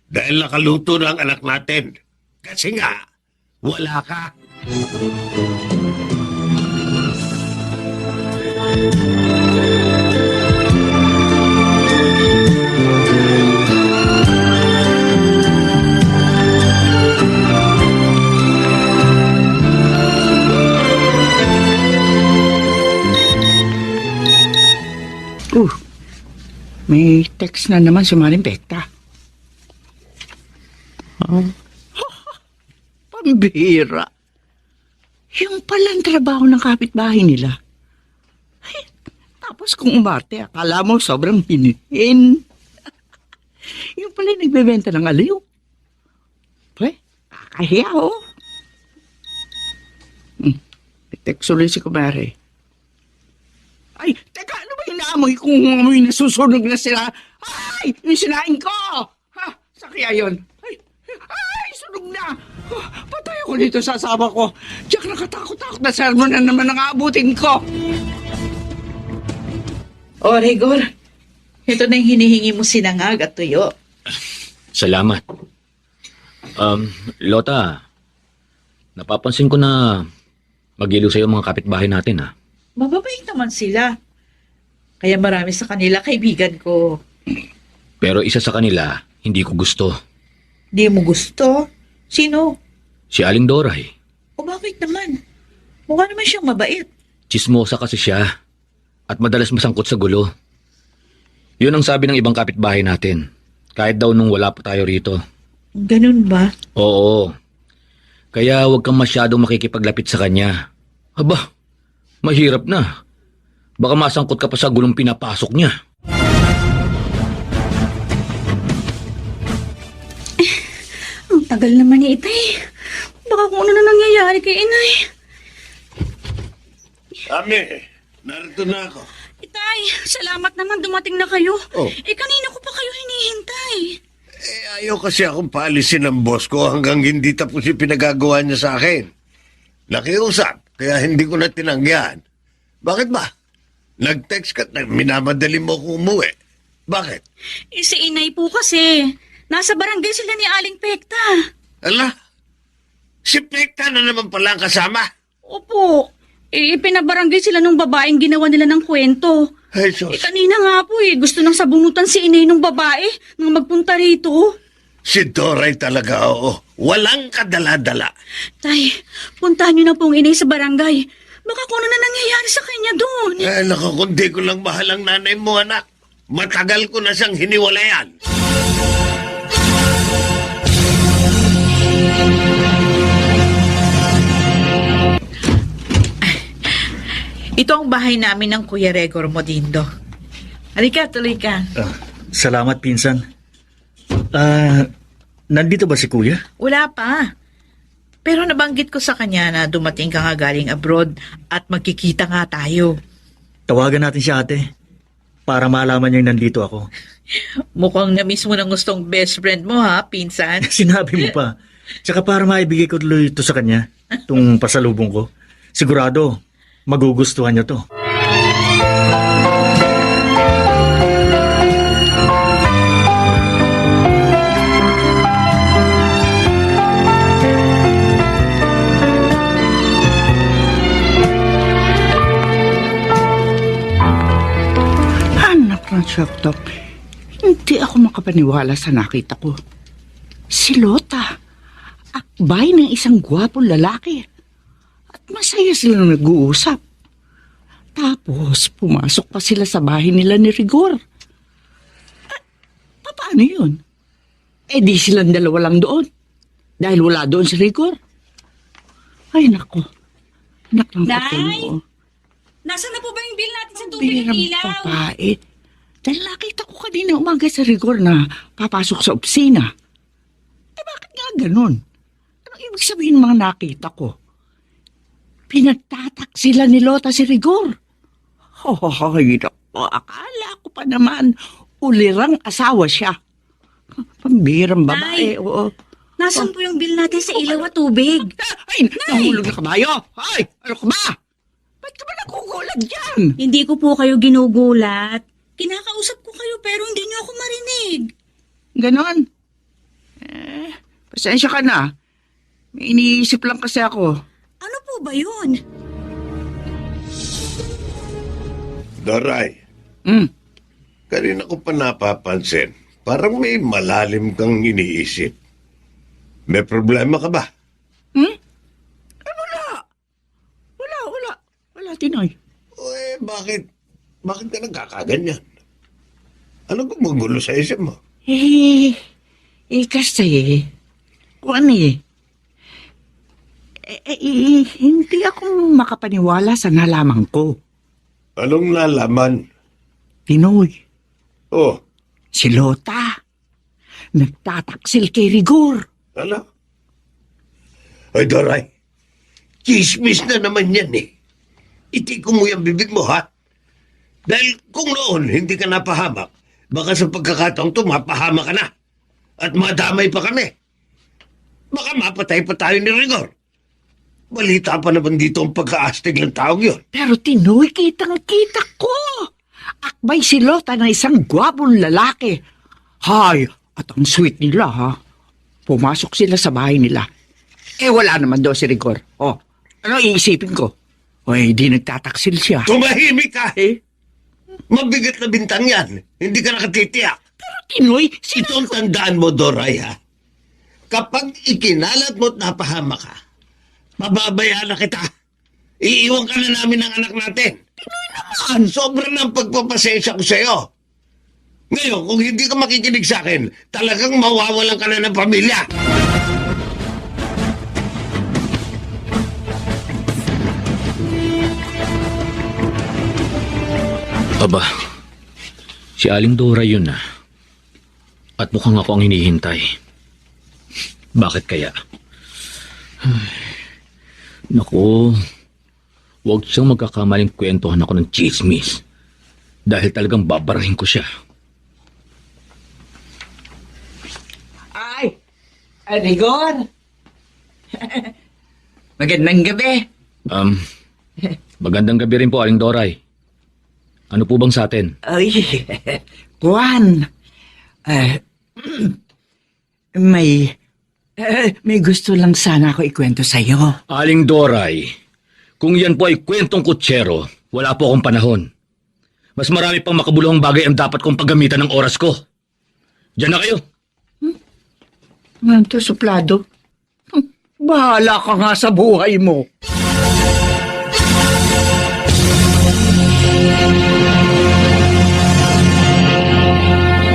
Dahil nakaluto na ang anak natin. Kasi nga, wala ka. May text na naman si Maring Pekta. Pambihira. Yung palang trabaho ng kapitbahay nila. Ay, tapos kung umarte, akala mo sobrang hinihin. Yung pala nagbebenta ng aliw. Pwe, kakahiya oh. May text ulit si Kumare. Ay, teka, ano ba inaamoy kung amoy nasusunog na sila? Ay, yung sinain ko! Ha? Sa kaya yun? Ay, sunog na! Oh, patay ako dito sa asawa ko. Diyak nakatakot-takot na sermon na naman ang aabutin ko. O, Rigor, ito na yung hinihingi mo sinangag at tuyo. Salamat. Lota, napapansin ko na mag-ilo sa'yo mga kapitbahay natin, ha? Mababait naman sila. Kaya marami sa kanila kaibigan ko. Pero isa sa kanila, hindi ko gusto. Di mo gusto? Sino? Si Aling Doray. O bakit naman? Mukha naman siyang mabait. Chismosa kasi siya. At madalas masangkot sa gulo. Yun ang sabi ng ibang kapitbahay natin. Kahit daw nung wala pa tayo rito. Ganun ba? Oo. Kaya huwag kang masyadong makikipaglapit sa kanya. Aba, mahirap na. Baka masangkot ka pa sa gulong pinapasok niya. Ang tagal naman ni Itay. Baka kung ano na nangyayari kay Inay. Ami, narito na ako. Itay, salamat naman dumating na kayo. Oh. Kanina ko pa kayo hinihintay. Ayaw kasi akong paalisin ng boss ko hanggang hindi tapos yung pinagagawa niya sa akin. Nakiusap, kaya hindi ko na tinanggihan. Bakit ba? Nag-text ka na minamadali mo kung umuwi. Bakit? Si Inay po kasi. Nasa barangay sila ni Aling Pekta. Ala, si Pekta na naman pala ang kasama. Opo. Pinabarangay sila nung babaeng ginawa nila ng kwento. Ay, sus. Kanina nga po gusto nang sabunutan si Inay nung babae nang magpunta rito. Si Doray talaga, oo. Walang kadala-dala. Tay, puntahan niyo na po ang Inay sa barangay. Baka kung ano na nangyayari sa kanya doon. Nakakundi ko lang mahal ang nanay mo, anak. Matagal ko na siyang hiniwalayan. Ito ang bahay namin ng Kuya Regor Modindo. Halika, tuloy ka. Salamat, pinsan. Nandito ba si Kuya? Wala pa. Pero nabanggit ko sa kanya na dumating ka nga galing abroad at magkikita nga tayo. Tawagan natin siya, ate. Para malaman niyang nandito ako. Mukhang na mismo ng gustong best friend mo, ha, pinsan? Sinabi mo pa. Tsaka para maibigay ko tuloy ito sa kanya, itong pasalubong ko. Sigurado, magugustuhan niya to. Anak ng Shoktok, hindi ako makapaniwala sa nakita ko. Si Lota, akbay ng isang gwapong lalaki. At masaya silang nag-uusap. Tapos, pumasok pa sila sa bahay nila ni Rigor. Paano yun? Di silang dalawa lang doon. Dahil wala doon si Rigor. Ay, nako. Anak ng Nay! patino. Nasaan na po ba yung bill natin sa tubig at Birang ilaw? babae. Dahil nakita ko kanina umaga sa Rigor na papasok sa opisina. Bakit nga ganun? Anong ibig sabihin ng mga nakita ko? Pinagtatak sila ni Lota si Rigor. Hoy, nako, akala ko pa naman ulirang asawa siya. Pambirang babae, Nay! oo. Nasaan po yung bill natin sa ilaw at tubig? Ay, nahulog na kabayo. Ay, ano ka ba? Ba't ka ba nakugulat dyan? Hindi ko po kayo ginugulat. Kinakausap ko kayo pero hindi niyo ako marinig. Ganon. Pasensya ka na. May iniisip lang kasi ako. Ano po ba yun? Doray, Hmm. kanina ko pa napapansin. Parang may malalim kang iniisip. May problema ka ba? Wala, Tinoy. Bakit? Bakit ka nagkakaganyan? Ano gumugulo sa isip mo? Kasi, hindi ako makapaniwala sa nalaman ko. Anong nalaman? Tinoy, Oh, si Lota, nagtataksil kay Rigor. ano? Ay, Doray, chismis na naman yan eh. Itiko mo yung bibig mo, ha? Dahil kung noon hindi ka napahamak, baka sa pagkakataong to, mapahama ka na. At madamay pa kami. Baka mapatay pa tayo ni Rigor. Balita pa naman dito ang pagkaastig ng taong yun. Pero Tinoy, kitang-kita ko. Akbay si Lota ng isang gwapong lalaki. Hay, at ang sweet nila, ha? Pumasok sila sa bahay nila. Wala naman daw si Rigor. Ano iisipin ko? Di nagtataksil siya. Tumahimik ka! Mabigat na bintang yan. Hindi ka nakatitiyak. Pero Tinoy, Itong tandaan mo, Doray, ha? Kapag ikinalat mo at napahama ka, mababayaan na kita. Iiwan ka na namin ng anak natin. Sobrang ng pagpapasensya ko sa'yo. Ngayon, kung hindi ka makikinig sa akin, talagang mawawalan ka na ng pamilya. Aba, si Aling Dora yun na. At mukhang ako ang hinihintay. Bakit kaya? Naku, huwag siyang magkakamaling kwentuhan ako ng chismis. Dahil talagang babarahin ko siya. Rigor! Magandang gabi. Magandang gabi rin po, Aling Doray. Ano po bang sa atin? Juan, may gusto lang sana ako ikwento sa'yo. Aling Doray, kung yan po ay kwentong kutsero, wala po akong panahon. Mas marami pang makabuluhang bagay ang dapat kong paggamitan ng oras ko. Diyan na kayo. Ano to, suplado? Bahala ka nga sa buhay mo.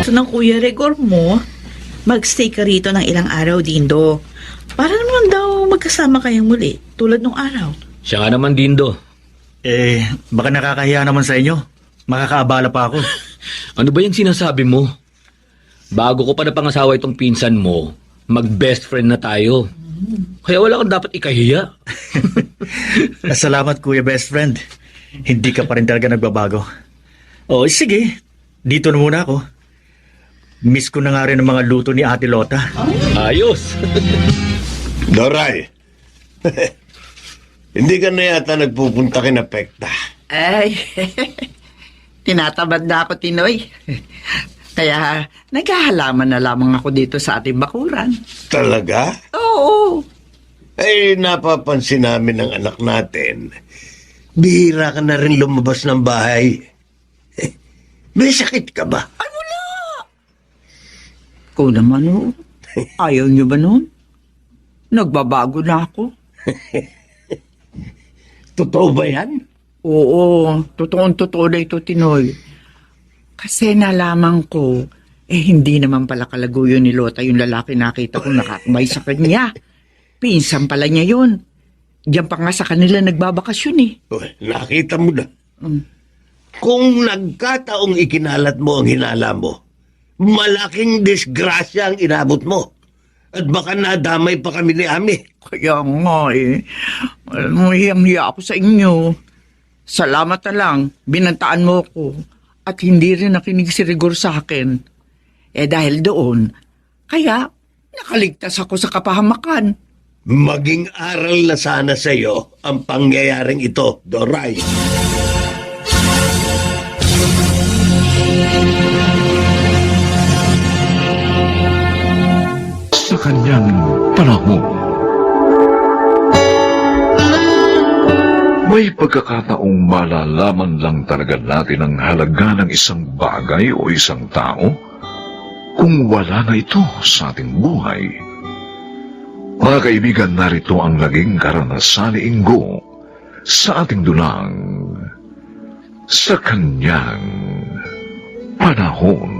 So, ng Kuya Rigor mo, magstay ka rito ng ilang araw, Dindo. Para naman daw magkasama kayong muli, tulad nung araw. Siya nga naman, Dindo. Baka nakakahiya naman sa inyo. Makakaabala pa ako. Ano ba yung sinasabi mo? Bago ko pa napangasawa itong pinsan mo, mag-best friend na tayo. Kaya wala kang dapat ikahiya. Salamat, Kuya Best Friend. Hindi ka pa rin talaga nagbabago. Sige. Dito na muna ako. Miss ko na nga rin ang mga luto ni Ate Lota. Ayos. Doray, hindi ka na yata nagpupunta kina Pekta. Tinatamad na ako, Tinoy. Kaya naghahalaman na lamang ako dito sa ating bakuran. Talaga? Oo. Napapansin namin ng anak natin. Bihira ka na rin lumabas ng bahay. May sakit ka ba? Ay, wala. Ikaw naman, ayaw niyo ba nun? Nagbabago na ako. Totoo ba yan? Oo, totoong-totoo na ito, Tinoy. Kasi nalaman ko, hindi naman pala kalaguyo ni Lota yung lalaki nakita ko nakakabay sa kanya. Pinsan pala niya yun. Diyan pa nga sa kanila nagbabakasyon eh. Uy, nakita mo na. Mm. Kung nagkataong ikinalat mo ang hinala mo, malaking disgrasya ang inabot mo. At baka nadamay pa kami ni Ami. Kaya nga eh. Alam mo, hiyang-hiya ako sa inyo. Salamat na lang, binantaan mo ko. At hindi rin nakinig si Rigor sa akin. Dahil doon, kaya nakaligtas ako sa kapahamakan. Maging aral na sana sa iyo ang pangyayaring ito, Doray. Sa kanyang panahon, may pagkakataong malalaman lang talaga natin ang halaga ng isang bagay o isang tao kung wala na ito sa ating buhay. Mga kaibigan, narito ang naging karanasan ni Ingo sa ating dunang sa kanyang panahon.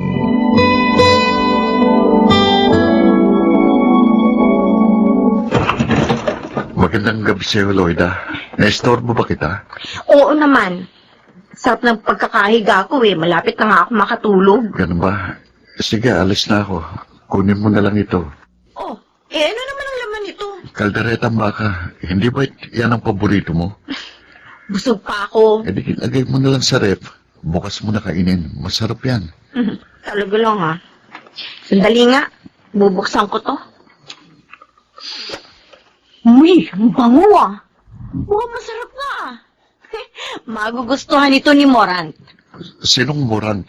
Magandang gabi sa'yo, Loida. Na-estorbo ba kita? Oo naman. Sarap ng pagkakahiga ko eh. Malapit na nga ako makatulog. Ganun ba? Sige, alis na ako. Kunin mo na lang ito. Oh, ano naman ang laman nito? Kalderetang baka. Hindi ba yan ang paborito mo? Busog pa ako. Di, ilagay mo na lang sa ref. Bukas mo na kainin. Masarap yan. Talaga lang ha. Sandali nga. Bubuksan ko to. Uy, ang bango ah. Mukhang masarap nga ah. Magugustuhan ito ni Morant. Sinong Morant?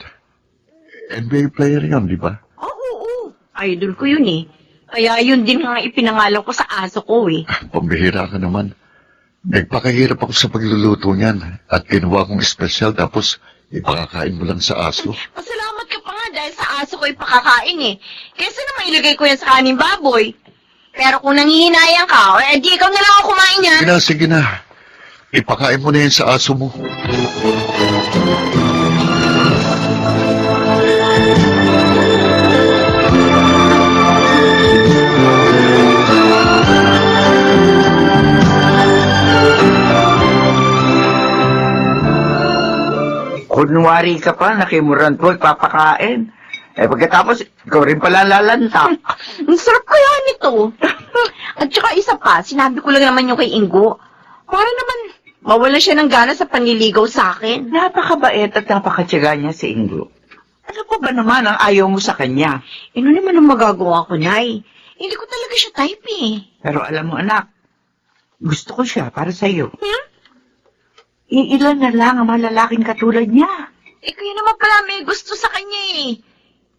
NBA player yan, di ba? Oo. Idol ko yun eh. Kaya yun din nga ipinangalan ko sa aso ko eh. Pambihira ka naman. Nagpakahirap ako sa pagluluto niyan. At ginawa kong espesyal tapos ipakakain mo lang sa aso. Pasalamat ka pa nga dahil sa aso ko ipakakain eh. Kesa naman ilagay ko yan sa kaning baboy. Pero kung nangihinayang ka, di ikaw na lang ako kumain yan. Sige na. Ipakain mo na yan sa aso mo. Kunwari ka pa, nakimuran po, ipapakain. Pagkatapos, ikaw rin pala lalanta. Ang sarap kaya nito. At saka isa pa, sinabi ko lang naman yung kay Ingo. Para naman, mawala siya ng gana sa panliligaw sa akin. Napakabait at napakatyaga niya si Ingo. Ano pa ba naman ang ayaw mo sa kanya? Ano naman ang magagawa ko, Nay? Hindi ko talaga siya type eh. Pero alam mo anak, gusto ko siya para sa iyo. Iilan na lang ang mga lalaking katulad niya. Kaya naman pala may gusto sa kanya eh.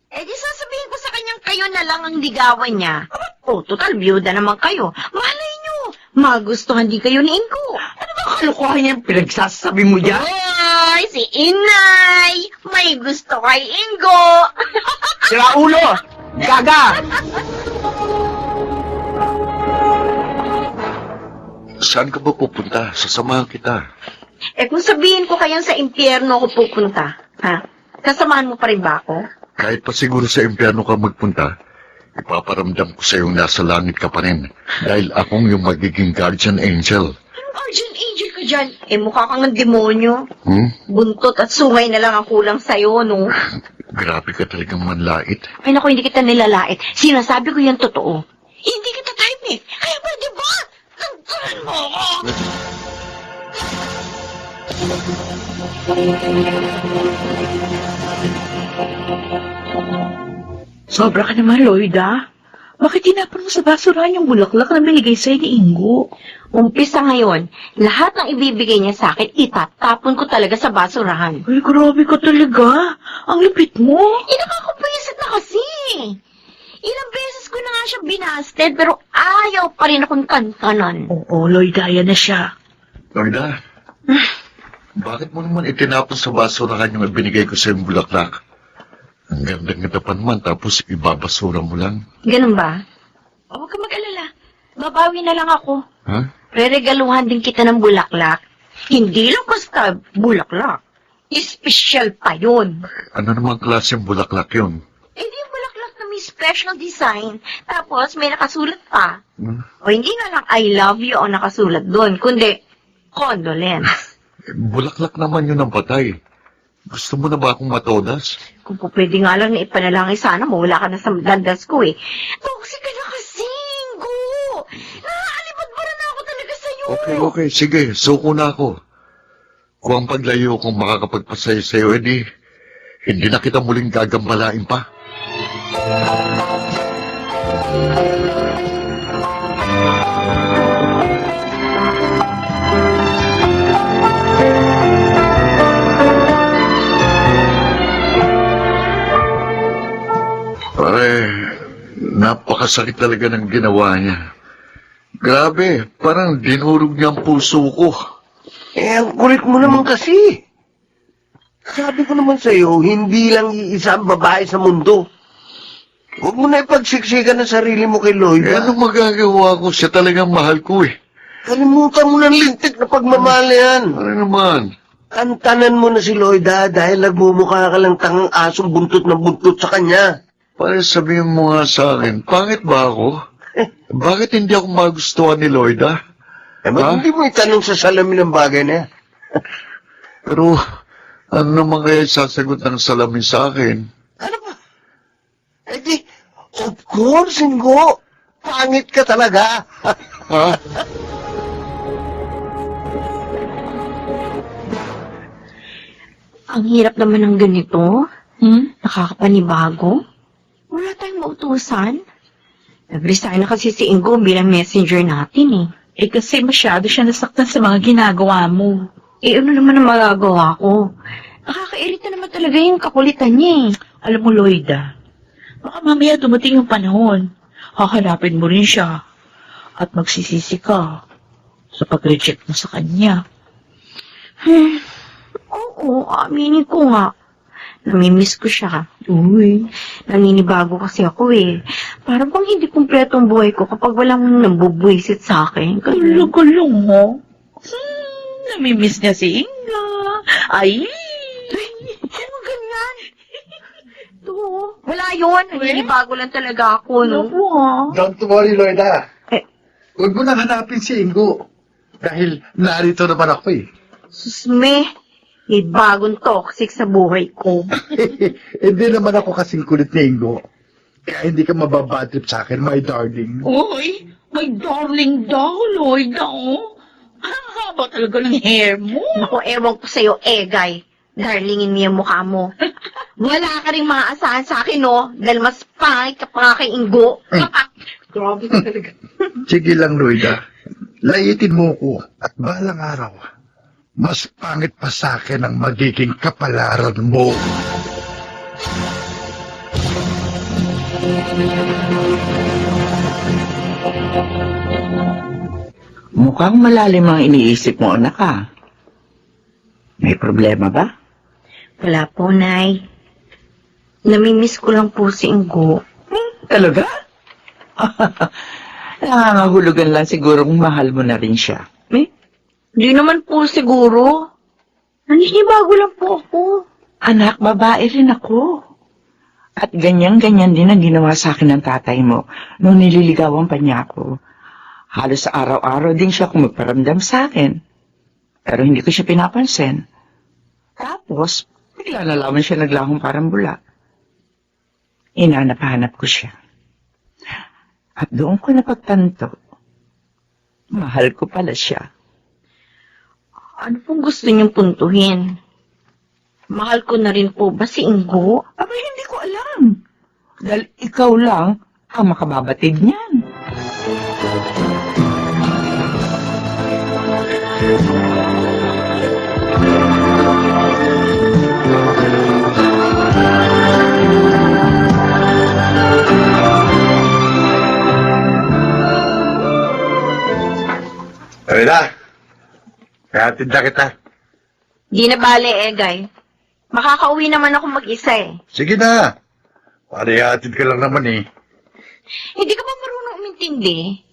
Di sasabihin ko sa kanyang kayo na lang ang ligawan niya. Total, byuda naman kayo. Malay niyo, magustuhan din kayo ni Ingo. Ano ba kalukuhan niya pinagsasabi mo dyan? Hoy, si Inay! May gusto kay Ingo! Sira ulo! Gaga! Saan ka ba pupunta? Sasamahan kita. Kung sabihin ko kayang sa impyerno ako pupunta, ha? Kasamahan mo pa rin ba ako? Kahit pa siguro sa impyerno ka magpunta, ipaparamdam ko sa iyong nasa langit ka pa rin. Dahil akong yung magiging guardian angel. Anong guardian angel ka dyan? Mukha kang ng demonyo. Buntot at sungay na lang ang kulang sa'yo, no? Grabe ka talagang manlait. Ay naku, hindi kita nilalait. Sinasabi ko yan totoo. Hindi kita type eh. Kaya pwede ba? Tantaran mo ako! Sobra ka naman, Loida. Bakit tinapon mo sa basurahan yung bulaklak na binigay sa'yo ni Ingo? Umpisa ngayon, lahat ng ibibigay niya sa akin, itatapon ko talaga sa basurahan. Ay, grabe ka talaga. Ang lupit mo. Nakakapwisit na kasi. Ilang beses ko na nga siya binasted, pero ayaw pa rin akong kankanan. Oo, Loida, yan na siya. Loida, bakit mo naman itinapon sa basurahan yung ibinigay ko sa iyong bulaklak? Ang ganda-ganda pa naman, tapos ibabasura mo lang. Ganun ba? Huwag ka mag-alala. Babawi na lang ako. Ha? Reregaluhan din kita ng bulaklak. Hindi lang basta bulaklak. Espesyal pa yun. Ano namang klaseng bulaklak yun? Eh di yung bulaklak na may special design, tapos may nakasulat pa. O hindi nga lang I love you ang nakasulat doon, kundi condolence. Bulaklak naman yun ang patay. Gusto mo na ba akong matodas? Kung po pwede nga lang na ipanalangin sana, mawala ka na sa landas ko eh. Toxic ka na kasi, Go! Naaalibad-bara na ako talaga sa'yo. Okay. Sige, suko na ako. Kung ang paglayo kong makakapagpasaya sa'yo, hindi na kita muling gagambalain pa. Pare, napakasakit talaga ng ginawa niya. Grabe, parang dinurog niya ang puso ko. Ang kulit mo naman kasi. Sabi ko naman sa'yo, hindi lang iisa ang babae sa mundo. Huwag mo na ipagsiksikan ang sarili mo kay Lloyd. Anong magagawa ko? Siya talagang mahal ko eh. Kalimutan mo ng lintik na pagmamahal na yan. Ano naman? Antanan mo na si Lloyda dahil nagmumukha ka lang tangang asong buntot na buntot sa kanya. Pare, sabihin mo nga sa akin, pangit ba ako? Bakit hindi ako magustuhan ni Lloyda? Ba't hindi mo itanong sa salamin ng bagay na yan? Pero, ano naman kaya sasagot ng salamin sa akin? Ano ba? Eh di, of course, Ingo. Pangit ka talaga. Ha? Ang hirap naman ng ganito. Nakakapanibago. Wala tayong mautusan. Nag-resign na kasi si Ingo bilang messenger natin eh. Eh kasi masyado siya nasaktan sa mga ginagawa mo. Eh ano naman ang magagawa ko? Nakakairita naman talaga yung kakulitan niya eh. Alam mo, Lloyda, baka mamaya dumating yung panahon. Hahanapin mo rin siya. At magsisisi ka sa pag-reject mo sa kanya. Oo, aminin ko nga. Namimiss ko siya. Uy, Naninibago kasi ako eh. Parang bang hindi kumpleto ang buhay ko kapag walang nambubwisit sa akin. kulong mo. Namimiss niya si Inga. Ay! Ano ganyan? Ito, wala yun. Naninibago lang talaga ako, no? Naku ha? Don't worry, Lloyda. Eh. Huwag mo nang hanapin si Ingo. Dahil narito naman ako eh. Susme, may bagong toxic sa buhay ko. Hindi naman ako kasing kulit ni Ingo. Kaya hindi ka mababadrip sa akin, my darling. Uy, my darling daw, Lloyda, oh. Ang haba talaga ng hair mo. Naku, ewan ko sa'yo, Egay. Darlingin mo yung mukha mo. Wala ka rin maaasahan sa akin, no? Dahil mas pangit ka pa nga kay Ingo. Grabe ka talaga. Sige lang, Lloyda. Layitin mo ko at balang araw, mas pangit pa sa akin ang magiging kapalaran mo. Mukhang malalim ang iniisip mo, anak ah. May problema ba? Wala po, Nay. Namimiss ko lang po si Ingo. Talaga? Nangangahulugan lang sigurong mahal mo na rin siya. Di naman po siguro. Naninibago lang po ako. Anak, babae rin ako. At ganyan-ganyan din ang ginawa sa akin ng tatay mo nung nililigawan pa niya ako. Halos araw-araw din siya kumaparamdam sa akin. Pero hindi ko siya pinapansin. Tapos, bigla na lamang siya naglahong parang bula. Inanap-hanap ko siya. At doon ko napagtanto, mahal ko pala siya. Ano pong gusto niyong puntuhin? Mahal ko na rin po ba si Ingo? Aba, hindi ko alam. Dahil ikaw lang ang makababatid niyan. Lloyda, kayatid na kita. Di na bale, Egay. Makakauwi naman ako mag-isa eh. Sige na. Pariyatid ka lang naman eh. Hindi ka ba marunong umintindi?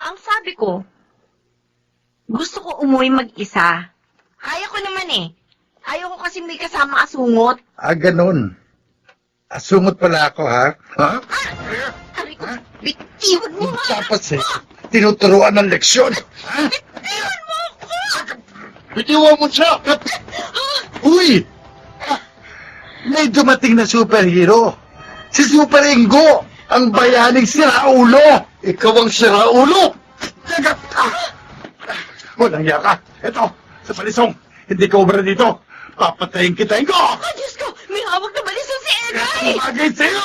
Ang sabi ko, gusto ko umuwi mag-isa. Kaya ko naman eh. Ayaw ko kasi may kasama asungot. Ganun. Asungot pala ako, ha? Ha? Aray ko, bitiwan mo nga. Tapos tinuturuan ng leksyon. Ha? Bitiwan mo ako! Bitiwan mo siya! Uy! May dumating na superhero. Si Super Ingo, ang bayaning siraulo. Ikaw ang siraulo. Walang yaka. Ito, sa balisong. Hindi ka obra dito. Papatayin kita, Ingo! Ah, Diyos ko, may hawak na balisong si Egay! Bagay sa'yo!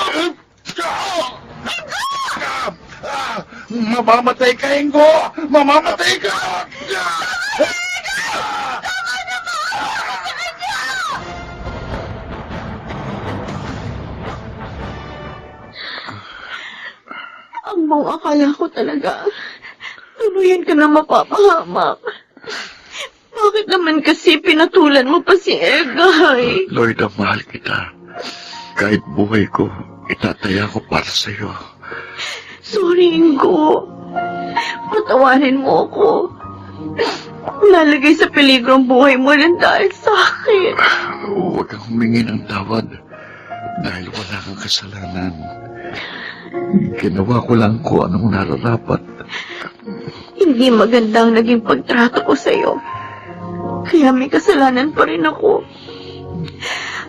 Mamamatay ka, Ingo! Mamamatay ka! Ang buong akala ko talaga, tuluyan ka na mapapahamak. Bakit naman kasi pinatulan mo pa si Egay? Lloyda, mahal kita. Kahit buhay ko, itataya ko para sa'yo. Sorry, Ingo. Patawarin mo ako. Lalagay sa peligro ang buhay mo lang dahil sa akin. Huwag kang humingi ng tawad dahil wala kang kasalanan. Ginawa ko lang kung anong nararapat. Hindi maganda ang naging pagtrato ko sa'yo. Kaya may kasalanan pa rin ako.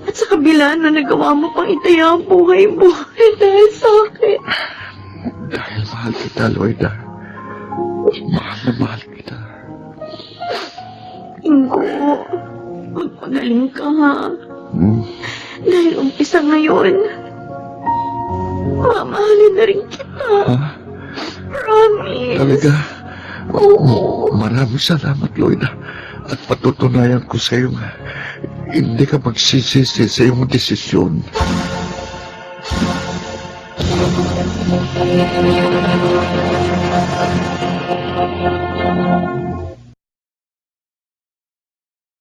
At sa kabila na nagawa mo pang itaya ang buhay mo dahil sa akin. Dahil mahal kita, Lloyda. Mahal na mahal kita. Ingo, magpagaling ka ha. Dahil umpisa ngayon, mamahalin na rin kita. Ha? Promise. Talaga? Maraming salamat, Lloyda. At patutunayan ko sa iyo nga, hindi ka magsisisi sa iyong desisyon.